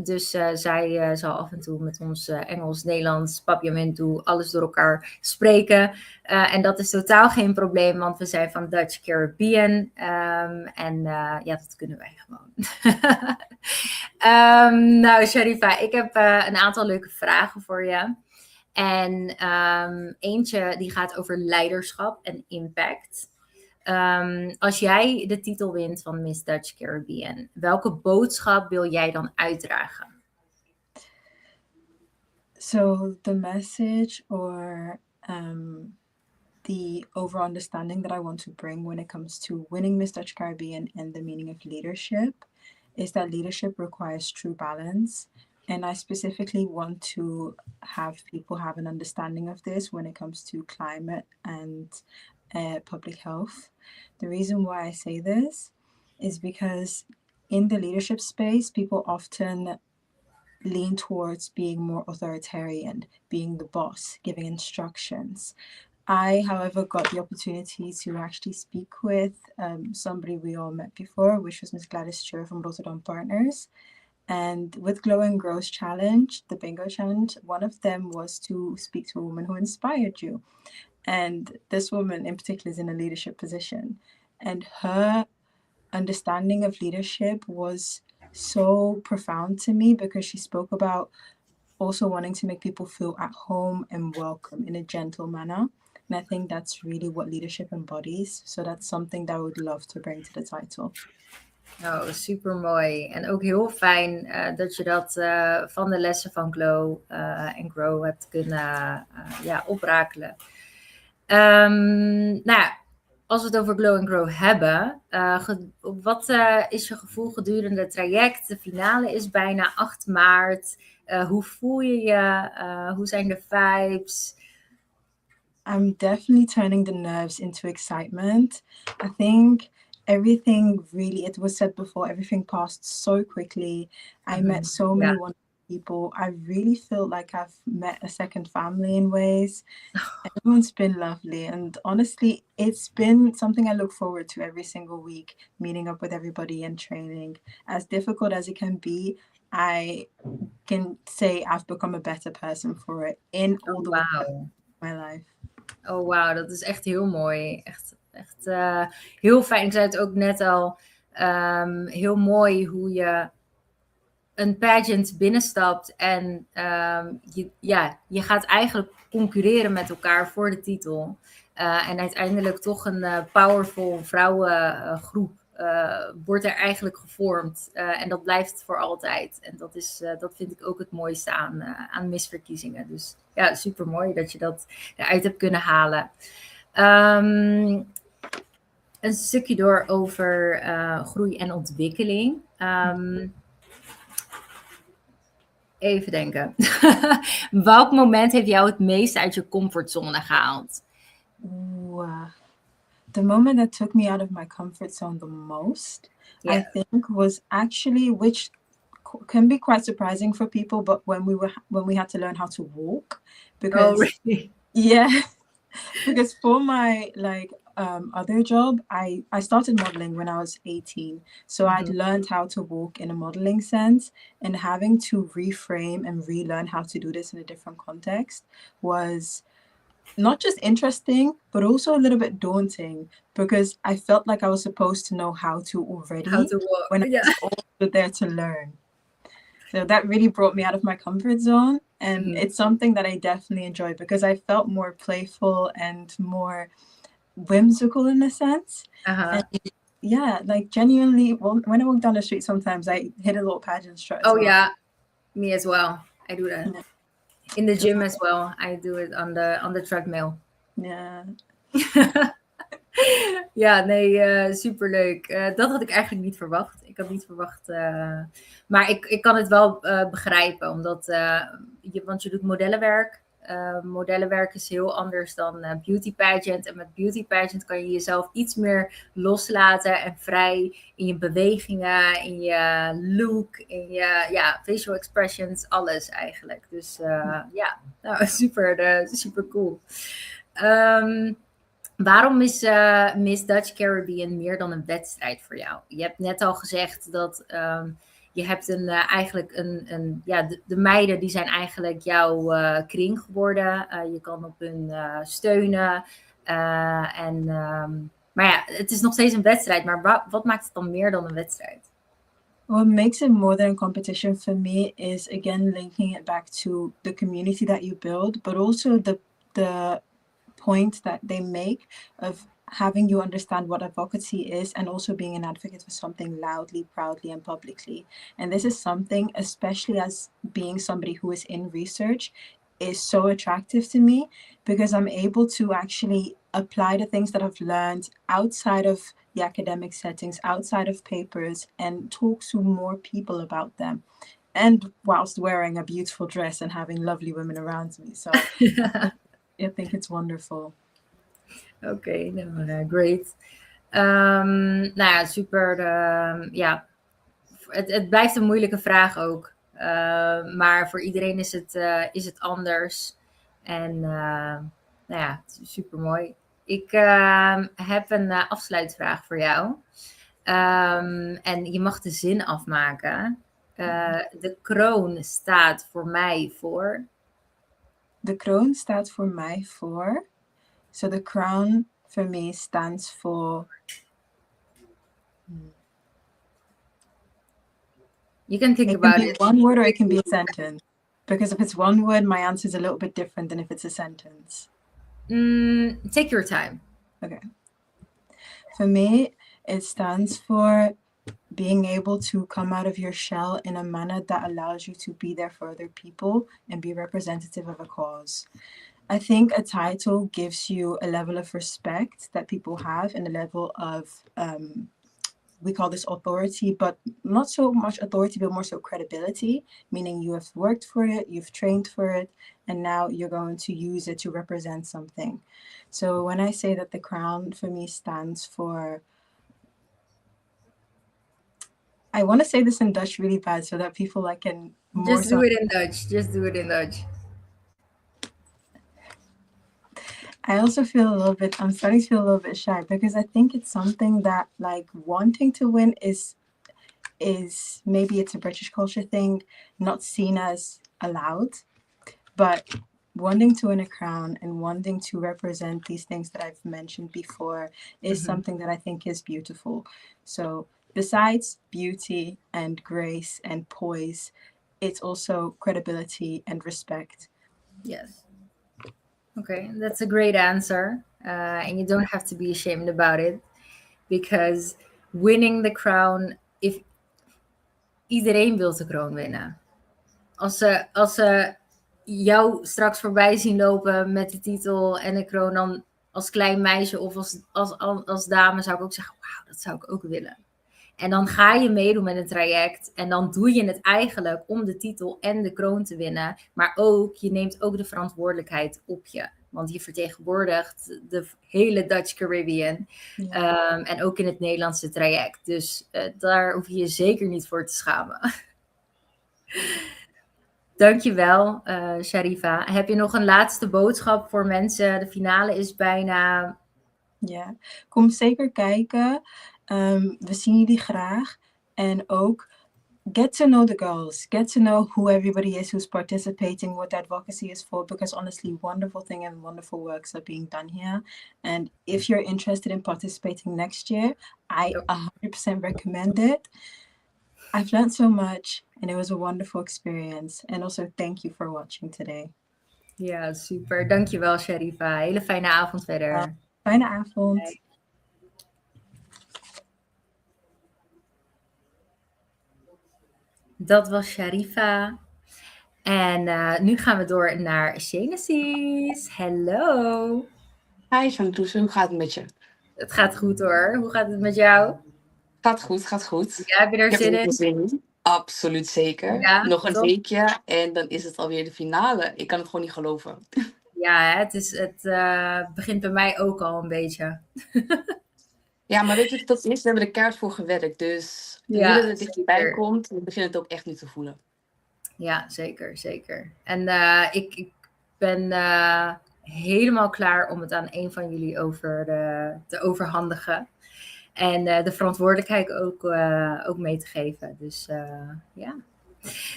Dus zij zal af en toe met ons Engels, Nederlands, Papiamentu, alles door elkaar spreken. En dat is totaal geen probleem, want we zijn van Dutch Caribbean. En ja, dat kunnen wij gewoon. Nou, Sharifa, ik heb een aantal leuke vragen voor je. En eentje die gaat over leiderschap en impact. Als jij de titel wint van Miss Dutch Caribbean, welke boodschap wil jij dan uitdragen? So the message or the overall understanding that I want to bring when it comes to winning Miss Dutch Caribbean and the meaning of leadership is that leadership requires true balance. And I specifically want to have people have an understanding of this when it comes to climate and public health. The reason why I say this is because in the leadership space, people often lean towards being more authoritarian, being the boss, giving instructions. I, however, got the opportunity to actually speak with somebody we all met before, which was Miss Gladys Chur from Rotterdam Partners. And with Glow and Grow's challenge, the bingo challenge, one of them was to speak to a woman who inspired you. And this woman in particular is in a leadership position. And her understanding of leadership was so profound to me because she spoke about also wanting to make people feel at home and welcome in a gentle manner. And I think that's really what leadership embodies. So that's something that I would love to bring to the title. Oh, super mooi. En ook heel fijn dat je dat van de lessen van Glow en Grow hebt kunnen oprakelen. Nou ja, als we het over Glow and Grow hebben, wat is je gevoel gedurende het traject? De finale is bijna 8 maart. Hoe voel je je? Hoe zijn de vibes? I'm definitely turning the nerves into excitement. I think everything really, it was said before, everything passed so quickly. I met so many wonderful people. I really feel like I've met a second family in ways. Everyone's been lovely. And honestly, it's been something I look forward to every single week, meeting up with everybody and training. As difficult as it can be, I can say I've become a better person for it in all the ways of my life. Oh, wauw, dat is echt heel mooi. Echt heel fijn. Ik zei het ook net al. Heel mooi hoe je een pageant binnenstapt en je gaat eigenlijk concurreren met elkaar voor de titel. En uiteindelijk toch een powerful vrouwengroep wordt er eigenlijk gevormd. En dat blijft voor altijd. En dat vind ik ook het mooiste aan misverkiezingen. Dus ja, super mooi dat je dat eruit hebt kunnen halen. Een stukje door over groei en ontwikkeling. Even denken. Welk moment heeft jou het meest uit je comfortzone gehaald? The moment that took me out of my comfort zone the most, I think, was actually, which can be quite surprising for people, but when we had to learn how to walk. Because, oh, really? Yeah. Because for my other job, I started modeling when I was 18. So I'd learned how to walk in a modeling sense, and having to reframe and relearn how to do this in a different context was not just interesting, but also a little bit daunting because I felt like I was supposed to know how to already walk. When I was also there to learn. So that really brought me out of my comfort zone. And Mhm. it's something that I definitely enjoy because I felt more playful and more whimsical in a sense. Uh-huh. And yeah, like genuinely, well, when I walk down the street, sometimes I hit a little pageant strut as Oh well. yeah, me as well. I do that. Yeah. In the gym as well. I do it on the treadmill. Yeah. Ja, nee, superleuk. Dat had ik eigenlijk niet verwacht. Ik had niet verwacht, maar ik kan het wel begrijpen, omdat want je doet modellenwerk. Modellenwerk is heel anders dan beauty pageant. En met beauty pageant kan je jezelf iets meer loslaten en vrij in je bewegingen, in je look, in je facial expressions, alles eigenlijk. Dus ja, nou, super cool. Waarom is Miss Dutch Caribbean meer dan een wedstrijd voor jou? Je hebt net al gezegd dat je hebt eigenlijk de meiden die zijn eigenlijk jouw kring geworden. Je kan op hun steunen. Maar ja, het is nog steeds een wedstrijd. Maar wat maakt het dan meer dan een wedstrijd? What makes it more than a competition for me is, again, linking it back to the community that you build, but also the point that they make of having you understand what advocacy is and also being an advocate for something loudly, proudly, and publicly. And this is something, especially as being somebody who is in research, is so attractive to me because I'm able to actually apply the things that I've learned outside of the academic settings, outside of papers, and talk to more people about them. And whilst wearing a beautiful dress and having lovely women around me. So I think it's wonderful. Oké, great. Nou ja, super. Het blijft een moeilijke vraag ook. Maar voor iedereen is het anders. En nou ja, super mooi. Ik heb een afsluitvraag voor jou. En je mag de zin afmaken. De kroon staat voor mij voor... De kroon staat voor mij voor. So the crown for me stands for... You can think it about can be it. one word or it can be a sentence. Because if it's one word, my answer is a little bit different than if it's a sentence. Take your time. Okay. For me, it stands for being able to come out of your shell in a manner that allows you to be there for other people and be representative of a cause. I think a title gives you a level of respect that people have and a level of, we call this authority, but not so much authority, but more so credibility, meaning you have worked for it, you've trained for it, and now you're going to use it to represent something. So when I say that the crown for me stands for, I want to say this in Dutch really bad so that people can more Just do it in Dutch. Just do it in Dutch. I also feel I'm starting to feel a little bit shy because I think it's something that wanting to win is maybe it's a British culture thing, not seen as allowed, but wanting to win a crown and wanting to represent these things that I've mentioned before is something that I think is beautiful. So besides beauty and grace and poise, it's also credibility and respect. Yes. Okay, that's a great answer. And you don't have to be ashamed about it. Because winning the crown, if iedereen wil de kroon winnen. Als ze jou straks voorbij zien lopen met de titel en de kroon, dan als klein meisje of als dame zou ik ook zeggen, wauw, dat zou ik ook willen. En dan ga je meedoen met een traject en dan doe je het eigenlijk om de titel en de kroon te winnen. Maar ook, je neemt ook de verantwoordelijkheid op je. Want je vertegenwoordigt de hele Dutch Caribbean. Ja. En ook in het Nederlandse traject. Dus daar hoef je je zeker niet voor te schamen. Dankjewel, Sharifa. Heb je nog een laatste boodschap voor mensen? De finale is bijna... Ja, kom zeker kijken. We zien jullie graag. En ook get to know the girls. Get to know who everybody is who's participating, what advocacy is for, because honestly, wonderful things and wonderful works are being done here. And if you're interested in participating next year, I 100% recommend it. I've learned so much and it was a wonderful experience. And also thank you for watching today. Ja, super. Dankjewel, Sharifa. Hele fijne avond verder. Fijne avond. Bye. Dat was Sharifa. En nu gaan we door naar Genesis. Hallo. Hi Santoes, hoe gaat het met je? Het gaat goed hoor. Hoe gaat het met jou? Gaat goed, gaat goed. Ja, heb je er Ik heb zin er in? zin in. Absoluut zeker. Ja, Nog een toch? weekje en dan is het alweer de finale. Ik kan het gewoon niet geloven. Ja, hè, het begint bij mij ook al een beetje. Ja, maar weet je wat het is? We hebben er keihard voor gewerkt. Dus nu Ja, dat het dichterbij zeker. komt, we beginnen het ook echt nu te voelen. Ja, zeker, zeker. En ik ben helemaal klaar om het aan een van jullie te overhandigen. En de verantwoordelijkheid ook mee te geven. Dus ja.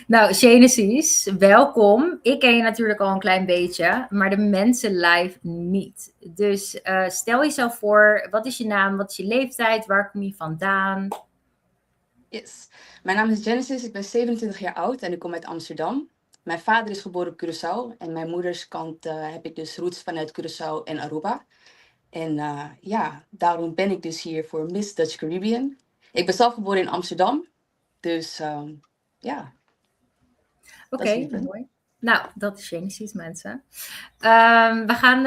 Nou, Genesis, welkom. Ik ken je natuurlijk al een klein beetje, maar de mensen live niet. Dus stel jezelf voor, wat is je naam, wat is je leeftijd, waar kom je vandaan? Yes. Mijn naam is Genesis, ik ben 27 jaar oud en ik kom uit Amsterdam. Mijn vader is geboren op Curaçao en mijn moeders kant heb ik dus roots vanuit Curaçao en Aruba. En ja, daarom ben ik dus hier voor Miss Dutch Caribbean. Ik ben zelf geboren in Amsterdam, dus ja. Oké, mooi. Nou, dat is Genesis, mensen. We gaan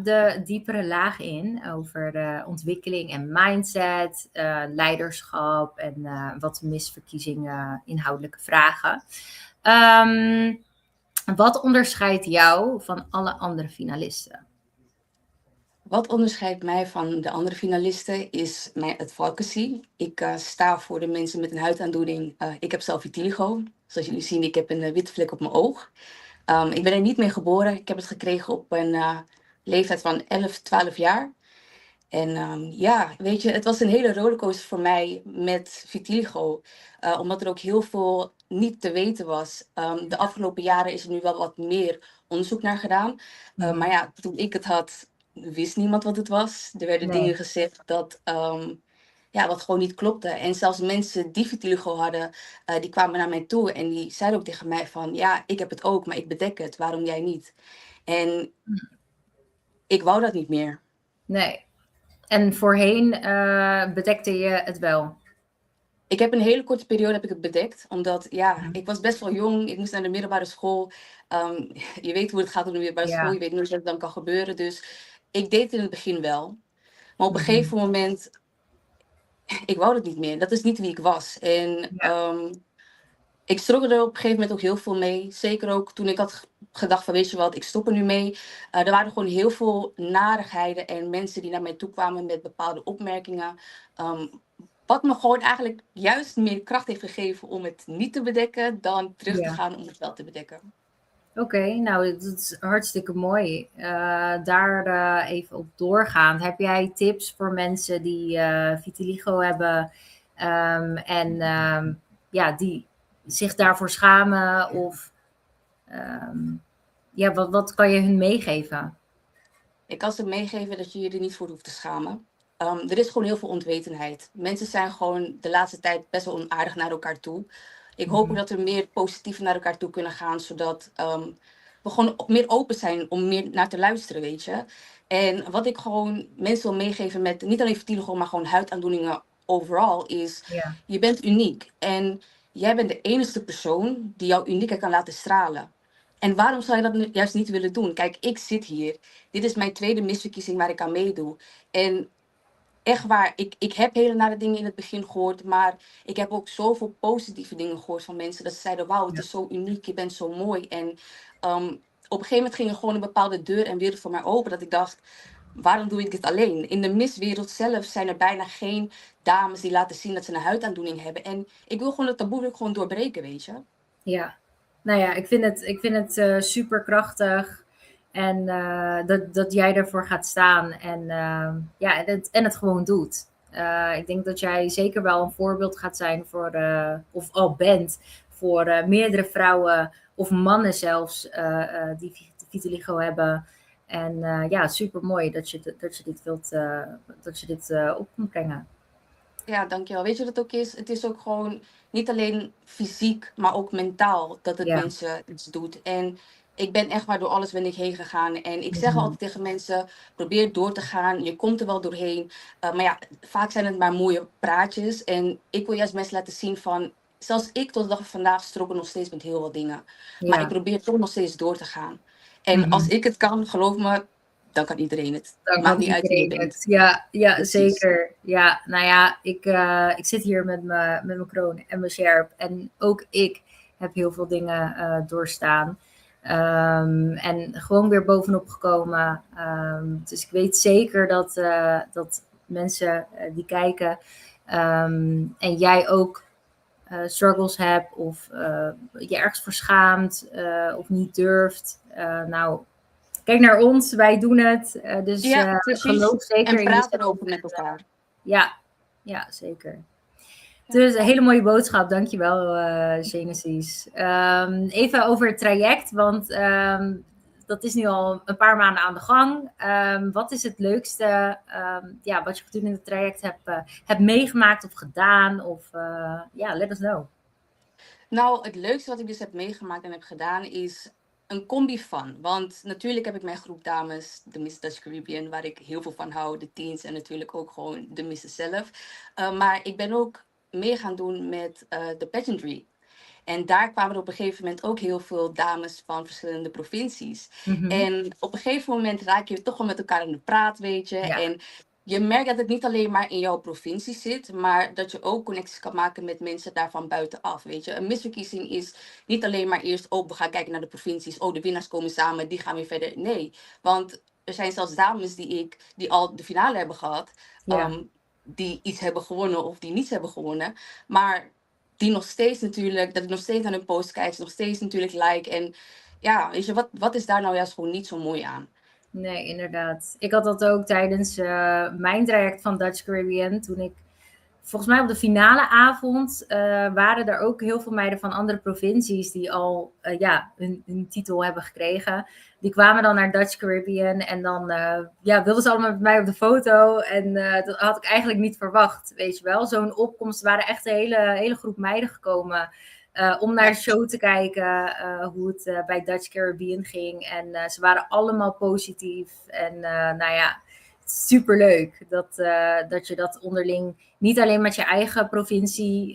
de diepere laag in over de ontwikkeling en mindset, leiderschap en wat misverkiezingen, inhoudelijke vragen. Wat onderscheidt jou van alle andere finalisten? Wat onderscheidt mij van de andere finalisten is mijn advocacy. Ik sta voor de mensen met een huidaandoening. Ik heb zelf vitiligo. Zoals jullie zien, ik heb een witte vlek op mijn oog. Ik ben er niet mee geboren. Ik heb het gekregen op een leeftijd van 11, 12 jaar. En ja, weet je, het was een hele rollercoaster voor mij met vitiligo. Omdat er ook heel veel niet te weten was. De afgelopen jaren is er nu wel wat meer onderzoek naar gedaan. Maar ja, toen ik het had, wist niemand wat het was. Er werden dingen gezegd dat ja, wat gewoon niet klopte. En zelfs mensen die vitiligo hadden, die kwamen naar mij toe en die zeiden ook tegen mij van, ja, ik heb het ook, maar ik bedek het. Waarom jij niet? En ik wou dat niet meer. Nee. En voorheen bedekte je het wel? Ik heb een hele korte periode heb ik het bedekt, omdat ja, ik was best wel jong. Ik moest naar de middelbare school. Je weet hoe het gaat op de middelbare school. Je weet nooit wat er dan kan gebeuren. Dus ik deed het in het begin wel. Maar op een gegeven moment, ik wou het niet meer. Dat is niet wie ik was. En ik struggelde er op een gegeven moment ook heel veel mee. Zeker ook toen ik had gedacht van, weet je wat, ik stop er nu mee. Er waren gewoon heel veel narigheden en mensen die naar mij toe kwamen met bepaalde opmerkingen. Wat me gewoon eigenlijk juist meer kracht heeft gegeven om het niet te bedekken dan terug te gaan om het wel te bedekken. Oké, nou dat is hartstikke mooi. Daar even op doorgaand. Heb jij tips voor mensen die vitiligo hebben en ja, die zich daarvoor schamen? Of ja, wat kan je hun meegeven? Ik kan ze meegeven dat je je er niet voor hoeft te schamen. Er is gewoon heel veel onwetendheid. Mensen zijn gewoon de laatste tijd best wel onaardig naar elkaar toe. Ik hoop ook dat we meer positief naar elkaar toe kunnen gaan, zodat we gewoon meer open zijn om meer naar te luisteren, weet je. En wat ik gewoon mensen wil meegeven met niet alleen vitiligo, maar gewoon huidaandoeningen overal, is je bent uniek. En jij bent de enige persoon die jouw uniekheid kan laten stralen. En waarom zou je dat juist niet willen doen? Kijk, ik zit hier. Dit is mijn tweede misverkiezing waar ik aan meedoe. En echt waar, ik heb hele nare dingen in het begin gehoord, maar ik heb ook zoveel positieve dingen gehoord van mensen. Dat ze zeiden, wauw, het is zo uniek, je bent zo mooi. En op een gegeven moment ging er gewoon een bepaalde deur en wereld voor mij open. Dat ik dacht, waarom doe ik dit alleen? In de miswereld zelf zijn er bijna geen dames die laten zien dat ze een huidaandoening hebben. En ik wil gewoon dat taboe gewoon doorbreken, weet je. Ja, nou ja, ik vind het super krachtig. En dat jij ervoor gaat staan en, ja, het gewoon doet. Ik denk dat jij zeker wel een voorbeeld gaat zijn voor, of al bent, voor meerdere vrouwen of mannen zelfs die vitiligo hebben. En ja, super mooi dat je dit op kunt brengen. Ja, dankjewel. Weet je wat het ook is? Het is ook gewoon niet alleen fysiek, maar ook mentaal dat het Ja. mensen iets doet. En ik ben echt maar door alles ben ik heen gegaan. En ik zeg Mhm. altijd tegen mensen, probeer door te gaan. Je komt er wel doorheen. Maar ja, vaak zijn het maar mooie praatjes. En ik wil juist mensen laten zien van, zelfs ik tot de dag van vandaag struggle nog steeds met heel wat dingen. Maar ik Ja. probeer toch nog steeds door te gaan. En Mhm. als ik het kan, geloof me, dan kan iedereen het. Dan Maakt kan niet uit wie je iedereen bent. het. Ja, Precies. zeker. Ja, nou ja, ik zit hier met mijn kroon en mijn sjerp. En ook ik heb heel veel dingen doorstaan. En gewoon weer bovenop gekomen. Dus ik weet zeker dat mensen die kijken en jij ook struggles hebt of je ergens voor schaamt of niet durft. Nou, kijk naar ons, wij doen het. Dus Ja, precies. geloof zeker En in praat jezelf. erover met elkaar. Ja, zeker. Dus een hele mooie boodschap, dankjewel Genesis. Even over het traject, want dat is nu al een paar maanden aan de gang. Wat is het leukste wat je gedurende het traject hebt meegemaakt of gedaan? Of let us know. Nou, het leukste wat ik dus heb meegemaakt en heb gedaan is een combi van. Want natuurlijk heb ik mijn groep dames, de Miss Dutch Caribbean, waar ik heel veel van hou. De teens en natuurlijk ook gewoon de misses zelf. Maar ik ben ook mee gaan doen met de pageantry. En daar kwamen er op een gegeven moment ook heel veel dames van verschillende provincies. Mhm. En op een gegeven moment raak je toch wel met elkaar in de praat, weet je. Ja. En je merkt dat het niet alleen maar in jouw provincie zit, maar dat je ook connecties kan maken met mensen daarvan buitenaf, weet je. Een misverkiezing is niet alleen maar eerst, we gaan kijken naar de provincies, de winnaars komen samen, die gaan weer verder. Nee, want er zijn zelfs dames die al de finale hebben gehad, Ja. die iets hebben gewonnen of die niets hebben gewonnen. Maar die nog steeds natuurlijk, dat ik nog steeds aan hun post kijk, nog steeds natuurlijk like. En ja, weet je, wat is daar nou juist gewoon niet zo mooi aan? Nee, inderdaad. Ik had dat ook tijdens mijn traject van Dutch Caribbean. Toen ik, volgens mij op de finale avond, waren er ook heel veel meiden van andere provincies die al hun titel hebben gekregen. Die kwamen dan naar Dutch Caribbean en dan wilden ze allemaal met mij op de foto. En dat had ik eigenlijk niet verwacht, weet je wel. Zo'n opkomst waren echt een hele groep meiden gekomen. Om naar de show te kijken, hoe het bij Dutch Caribbean ging. En ze waren allemaal positief. En superleuk dat je dat onderling niet alleen met je eigen provincie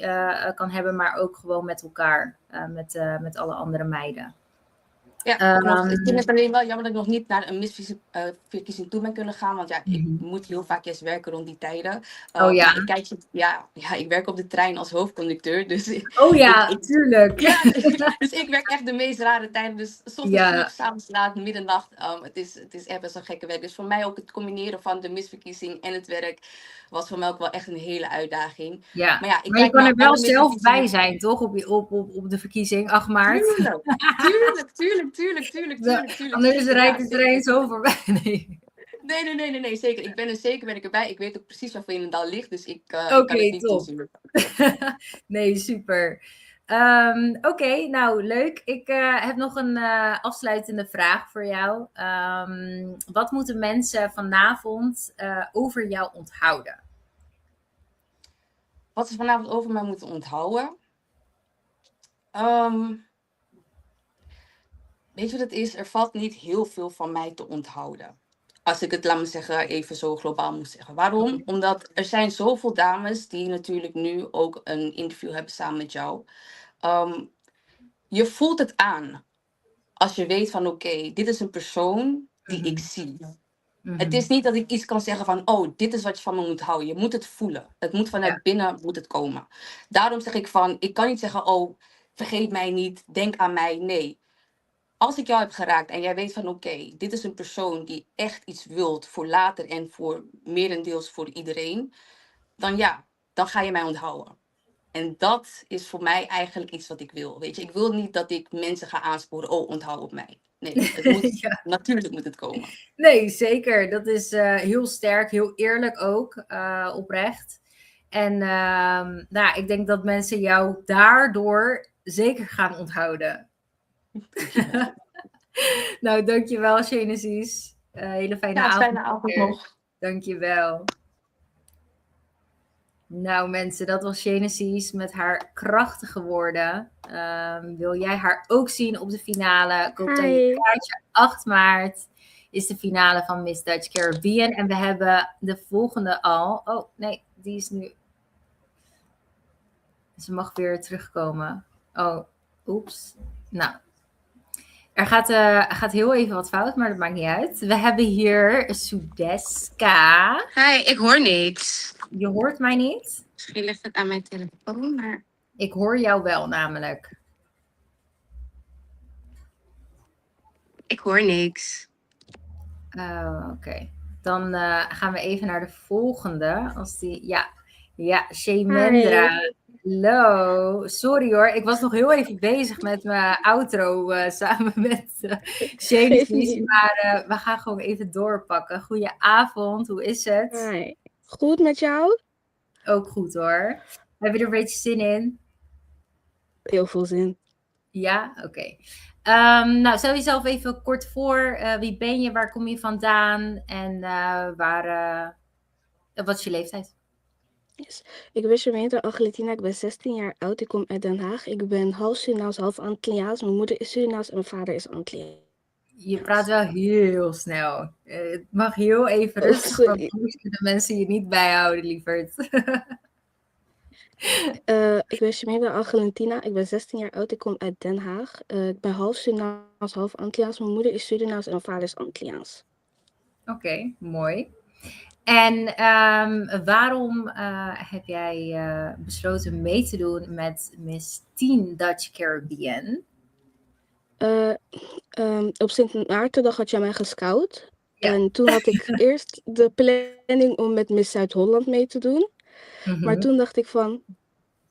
kan hebben, maar ook gewoon met elkaar, met alle andere meiden. Ja, ik vind het alleen wel jammer dat ik nog niet naar een misverkiezing toe ben kunnen gaan. Want ja, ik moet heel vaak juist werken rond die tijden. Oh ja? Maar ik werk op de trein als hoofdconducteur. Dus tuurlijk. Ja, dus ik werk echt de meest rare tijden. Dus soms vroeg, 's avonds laat, middernacht. Het is echt best een gekke werk. Dus voor mij ook het combineren van de misverkiezing en het werk was voor mij ook wel echt een hele uitdaging. Ja, maar je kan er wel zelf bij zijn, toch? Op de verkiezing, 8 maart. Tuurlijk. Anders rijdt de trein zo voorbij. Nee, zeker. Ik ben er zeker erbij. Ik weet ook precies waar Veenendaal ligt, dus ik kan Oké, het niet top. toezien. Nee, super. Oké, nou leuk. Ik heb nog een afsluitende vraag voor jou. Wat moeten mensen vanavond over jou onthouden? Wat ze vanavond over mij moeten onthouden? Weet je wat het is? Er valt niet heel veel van mij te onthouden. Als ik het, laat me zeggen, even zo globaal moet zeggen. Waarom? Omdat er zijn zoveel dames die natuurlijk nu ook een interview hebben samen met jou. Je voelt het aan. Als je weet van oké, dit is een persoon die ik zie. Het is niet dat ik iets kan zeggen van, dit is wat je van me moet houden. Je moet het voelen. Het moet vanuit binnen moet het komen. Daarom zeg ik van, ik kan niet zeggen, vergeet mij niet, denk aan mij. Nee. Als ik jou heb geraakt en jij weet van oké, dit is een persoon die echt iets wilt voor later en voor merendeels voor iedereen, dan ga je mij onthouden. En dat is voor mij eigenlijk iets wat ik wil. Weet je, ik wil niet dat ik mensen ga aansporen, onthoud op mij. Nee, het moet, natuurlijk moet het komen. Nee, zeker. Dat is heel sterk, heel eerlijk ook, oprecht. En ik denk dat mensen jou daardoor zeker gaan onthouden. Nou, dankjewel Genesis. Hele fijne avond. Fijne avond nog. Dankjewel. Nou mensen, dat was Genesis met haar krachtige woorden. Wil jij haar ook zien op de finale? Koop dan je Hi. kaartje. 8 maart is de finale van Miss Dutch Caribbean. En we hebben de volgende al. Oh nee, die is nu... Ze mag weer terugkomen. Oh, oeps. Nou, er gaat heel even wat fout, maar dat maakt niet uit. We hebben hier Sudeska. Hi, ik hoor niks. Je hoort mij niet? Misschien ligt het aan mijn telefoon, maar... Ik hoor jou wel namelijk. Ik hoor niks. Oké. Dan gaan we even naar de volgende. Als die... Ja, Shemendra. Hallo. Sorry hoor, ik was nog heel even bezig met mijn outro samen met Genesis. Maar we gaan gewoon even doorpakken. Goedenavond, hoe is het? Hi. Goed met jou? Ook goed hoor. Heb je er een beetje zin in? Heel veel zin. Ja, oké. Nou, stel jezelf even kort voor. Wie ben je? Waar kom je vandaan? En wat is je leeftijd? Yes. Ik ben Shemendra Angelina, ik ben 16 jaar oud. Ik kom uit Den Haag. Ik ben half Surinaams, half Antilliaans. Mijn moeder is Surinaams en mijn vader is Antilliaans. Je praat wel heel snel. Het mag heel even rustig, want anders kunnen mensen je niet bijhouden, lieverd. Ik ben Shemendra Angelina, ik ben 16 jaar oud. Ik kom uit Den Haag. Ik ben half Surinaams, half Antilliaans. Mijn moeder is Surinaams en mijn vader is Antilliaans. Oké, mooi. En waarom heb jij besloten mee te doen met Miss Teen Dutch Caribbean? Op Sint Maartendag had jij mij gescout. Ja. En toen had ik eerst de planning om met Miss Zuid-Holland mee te doen. Maar toen dacht ik van,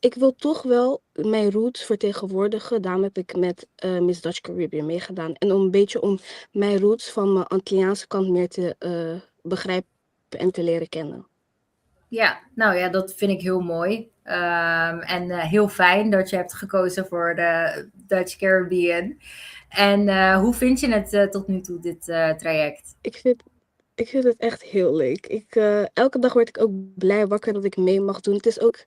ik wil toch wel mijn roots vertegenwoordigen. Daarom heb ik met Miss Dutch Caribbean meegedaan. En om een beetje om mijn roots van mijn Antilliaanse kant meer te begrijpen en te leren kennen. Ja, nou ja, dat vind ik heel mooi. En heel fijn dat je hebt gekozen voor de Dutch Caribbean. En hoe vind je het tot nu toe, dit traject? Ik vind het echt heel leuk. Elke dag word ik ook blij wakker dat ik mee mag doen. Het is ook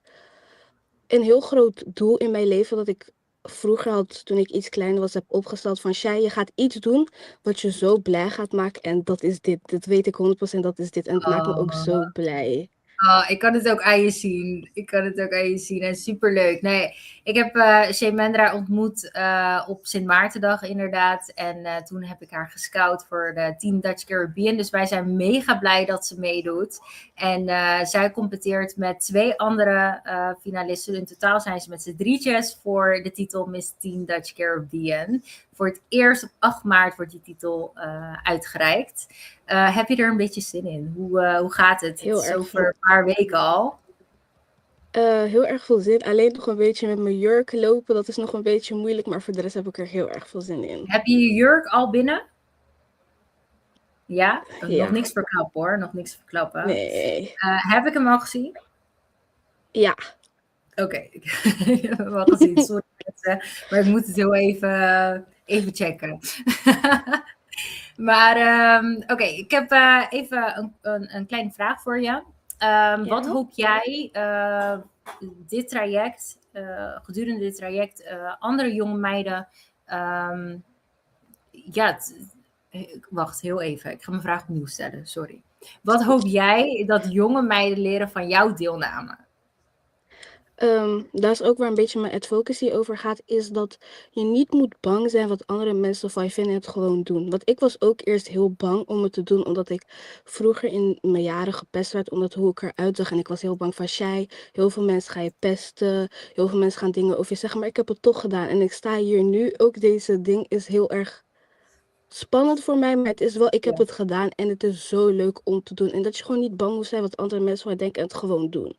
een heel groot doel in mijn leven dat ik vroeger had, toen ik iets kleiner was, heb opgesteld van Shai, je gaat iets doen wat je zo blij gaat maken en dat is dit. Dat weet ik 100% dat is dit. En het maakt me ook zo blij. Ik kan het ook aan je zien. En superleuk. Nee, ik heb Shemendra ontmoet op Sint Maartendag inderdaad. En toen heb ik haar gescout voor de Teen Dutch Caribbean. Dus wij zijn mega blij dat ze meedoet. En zij competeert met 2 andere finalisten. In totaal zijn ze met z'n 3'tjes voor de titel Miss Teen Dutch Caribbean. Voor het eerst op 8 maart wordt die titel uitgereikt. Heb je er een beetje zin in? Hoe gaat het? Heel Het is erg over een paar weken al. Heel erg veel zin. Alleen nog een beetje met mijn jurk lopen. Dat is nog een beetje moeilijk. Maar voor de rest heb ik er heel erg veel zin in. Heb je je jurk al binnen? Ja? Ja. Nog niks verklappen hoor. Nog niks verklappen. Nee. Heb ik hem al gezien? Ja. Oké. Ik heb hem al gezien. Sorry mensen. Maar ik moet het heel even checken. Maar oké, ik heb even een kleine vraag voor je. Wat hoop jij dit traject, gedurende dit traject, andere jonge meiden... wacht, heel even. Ik ga mijn vraag opnieuw stellen, sorry. Wat hoop jij dat jonge meiden leren van jouw deelname? Daar is ook waar een beetje mijn advocacy over gaat, is dat je niet moet bang zijn wat andere mensen van je vinden en het gewoon doen. Want ik was ook eerst heel bang om het te doen, omdat ik vroeger in mijn jaren gepest werd, omdat hoe ik eruit zag. En ik was heel bang van, Shai, heel veel mensen gaan je pesten, heel veel mensen gaan dingen over je zeggen, maar ik heb het toch gedaan. En ik sta hier nu, ook deze ding is heel erg spannend voor mij, maar het is wel, ik heb het gedaan en het is zo leuk om te doen. En dat je gewoon niet bang moet zijn wat andere mensen van je denken en het gewoon doen.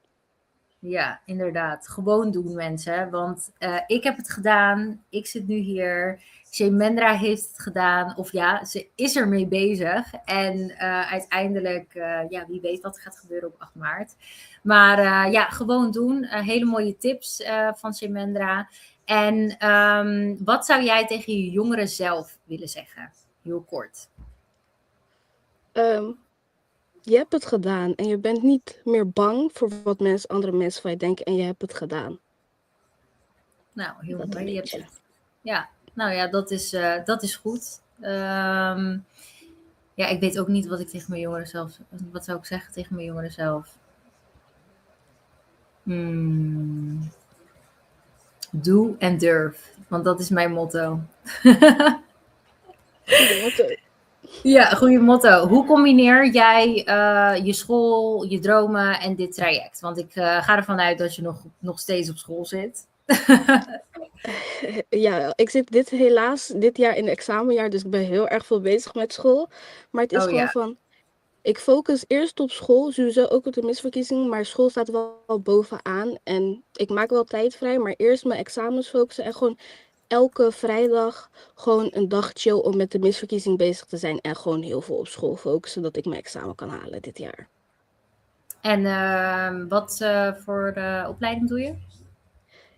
Ja, inderdaad. Gewoon doen mensen. Want ik heb het gedaan. Ik zit nu hier. Shemendra heeft het gedaan. Of ja, ze is ermee bezig. En uiteindelijk, wie weet wat er gaat gebeuren op 8 maart. Maar gewoon doen. Hele mooie tips van Shemendra. En wat zou jij tegen je jongeren zelf willen zeggen? Heel kort. je hebt het gedaan. En je bent niet meer bang voor wat andere mensen van je denken. En je hebt het gedaan. Nou, heel Dat een mooi. Je hebt beetje. het. Ja, nou ja, dat is goed. Ja, ik weet ook niet wat ik tegen mijn jongeren zelf... Wat zou ik zeggen tegen mijn jongeren zelf? Doe en durf. Want dat is mijn motto. Goeie motto. Ja, goede motto. Hoe combineer jij je school, je dromen en dit traject? Want ik ga ervan uit dat je nog steeds op school zit. Ja, ik zit helaas dit jaar in het examenjaar, dus ik ben heel erg veel bezig met school. Maar het is Oh gewoon ja. van, ik focus eerst op school, sowieso ook op de misverkiezing, maar school staat wel bovenaan. En ik maak wel tijd vrij, maar eerst mijn examens focussen en gewoon elke vrijdag gewoon een dag chill om met de misverkiezing bezig te zijn. En gewoon heel veel op school focussen, dat ik mijn examen kan halen dit jaar. En wat voor opleiding doe je?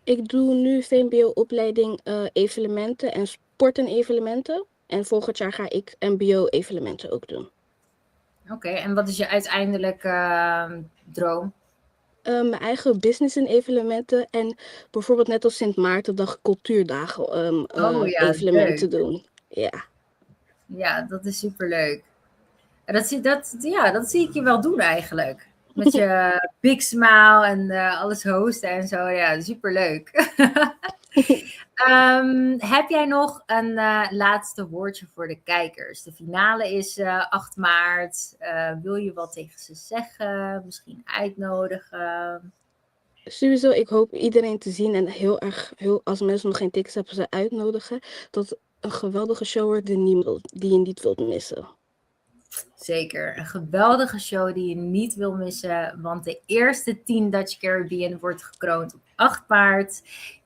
Ik doe nu VMBO-opleiding evenementen en sport en evenementen. En volgend jaar ga ik MBO-evenementen ook doen. Oké, en wat is je uiteindelijk droom? Mijn eigen business en evenementen. En bijvoorbeeld net als Sint Maartendag cultuurdagen Oh ja, evenementen leuk. doen. Ja. Ja, dat is superleuk. En dat zie ik je wel doen eigenlijk. Met je big smile en alles hosten en zo. Ja, superleuk. Heb jij nog een laatste woordje voor de kijkers? De finale is 8 maart. Wil je wat tegen ze zeggen? Misschien uitnodigen? Sowieso, ik hoop iedereen te zien en als mensen nog geen tickets hebben, ze uitnodigen. Dat het een geweldige show wordt die je niet wilt missen. Zeker, een geweldige show die je niet wil missen. Want de eerste 10 Dutch Caribbean wordt gekroond op 8 maart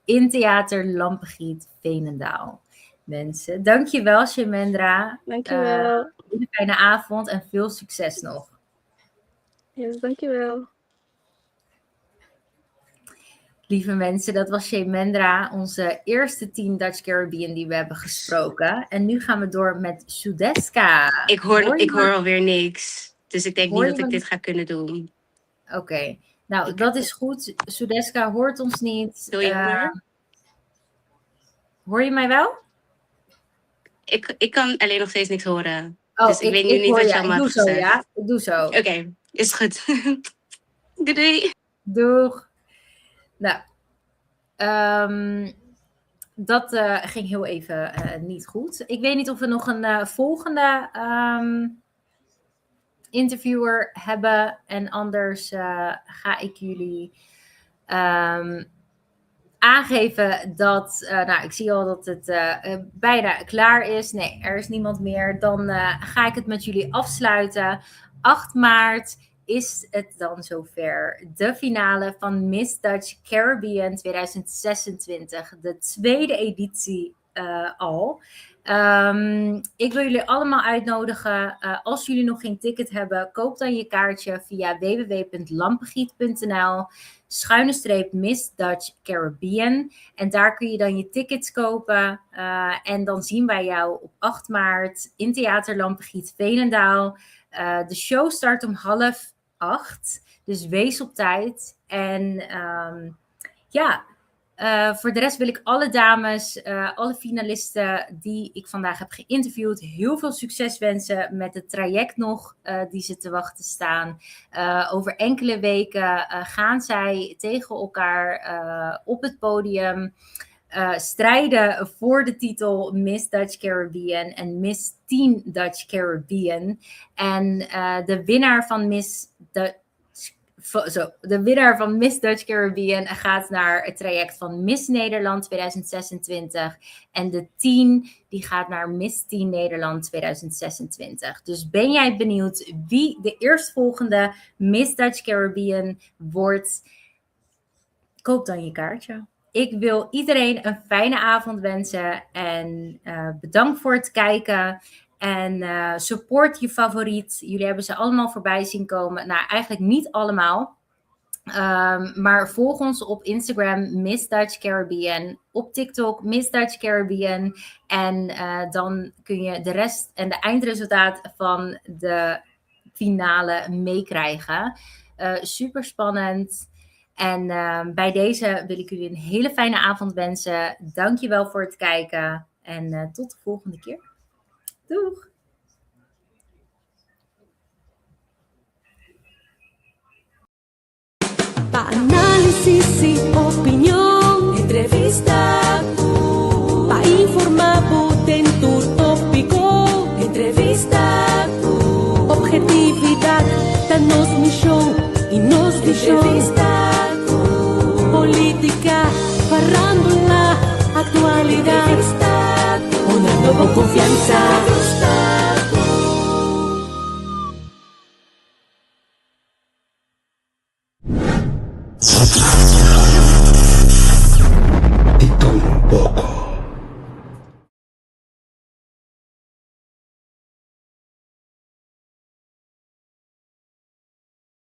in Theater Lampegiet, Veenendaal. Mensen, dankjewel Shemendra. Dankjewel. Een hele fijne avond en veel succes nog. Yes, dankjewel. Lieve mensen, dat was Shemendra, onze eerste 10 Dutch Caribbean die we hebben gesproken. En nu gaan we door met Sudeska. Ik hoor alweer niks. Dus ik denk niet dat ik dit ga kunnen doen. Oké, nou dat is goed. Sudeska hoort ons niet. Wil je horen? Hoor je mij wel? Ik kan alleen nog steeds niks horen. Oh, dus ik weet nu niet wat je allemaal hebt gezegd. Ja, ik doe zo. Oké, is goed. Doei. Doeg. Nou, dat ging heel even niet goed. Ik weet niet of we nog een volgende interviewer hebben. En anders ga ik jullie aangeven dat... nou, ik zie al dat het bijna klaar is. Nee, er is niemand meer. Dan ga ik het met jullie afsluiten. 8 maart is het dan zover. De finale van Miss Dutch Caribbean 2026. De tweede editie al. Ik wil jullie allemaal uitnodigen. Als jullie nog geen ticket hebben, koop dan je kaartje via www.lampegiet.nl/Miss Dutch Caribbean. En daar kun je dan je tickets kopen. En dan zien wij jou op 8 maart in Theater Lampegiet Veenendaal. De show start om 7:30. Dus wees op tijd. En voor de rest wil ik alle dames, alle finalisten die ik vandaag heb geïnterviewd, heel veel succes wensen met het traject nog die ze te wachten staan. Over enkele weken gaan zij tegen elkaar op het podium strijden voor de titel Miss Dutch Caribbean en Miss Teen Dutch Caribbean. En de winnaar van Miss Dutch Caribbean gaat naar het traject van Miss Nederland 2026. En de teen die gaat naar Miss Teen Nederland 2026. Dus ben jij benieuwd wie de eerstvolgende Miss Dutch Caribbean wordt? Koop dan je kaartje. Ik wil iedereen een fijne avond wensen. En bedankt voor het kijken. En support je favoriet. Jullie hebben ze allemaal voorbij zien komen. Nou, eigenlijk niet allemaal. Maar volg ons op Instagram, Miss Dutch Caribbean. Op TikTok, Miss Dutch Caribbean. En dan kun je de rest en de eindresultaat van de finale meekrijgen. Super spannend. En bij deze wil ik jullie een hele fijne avond wensen. Dankjewel voor het kijken. En tot de volgende keer. Doeg! Análisis y opinión, entrevista para informar tur tópico, entrevista objetividad, danos mi show y nos di show, política, farándula, actualidad, una nueva confianza.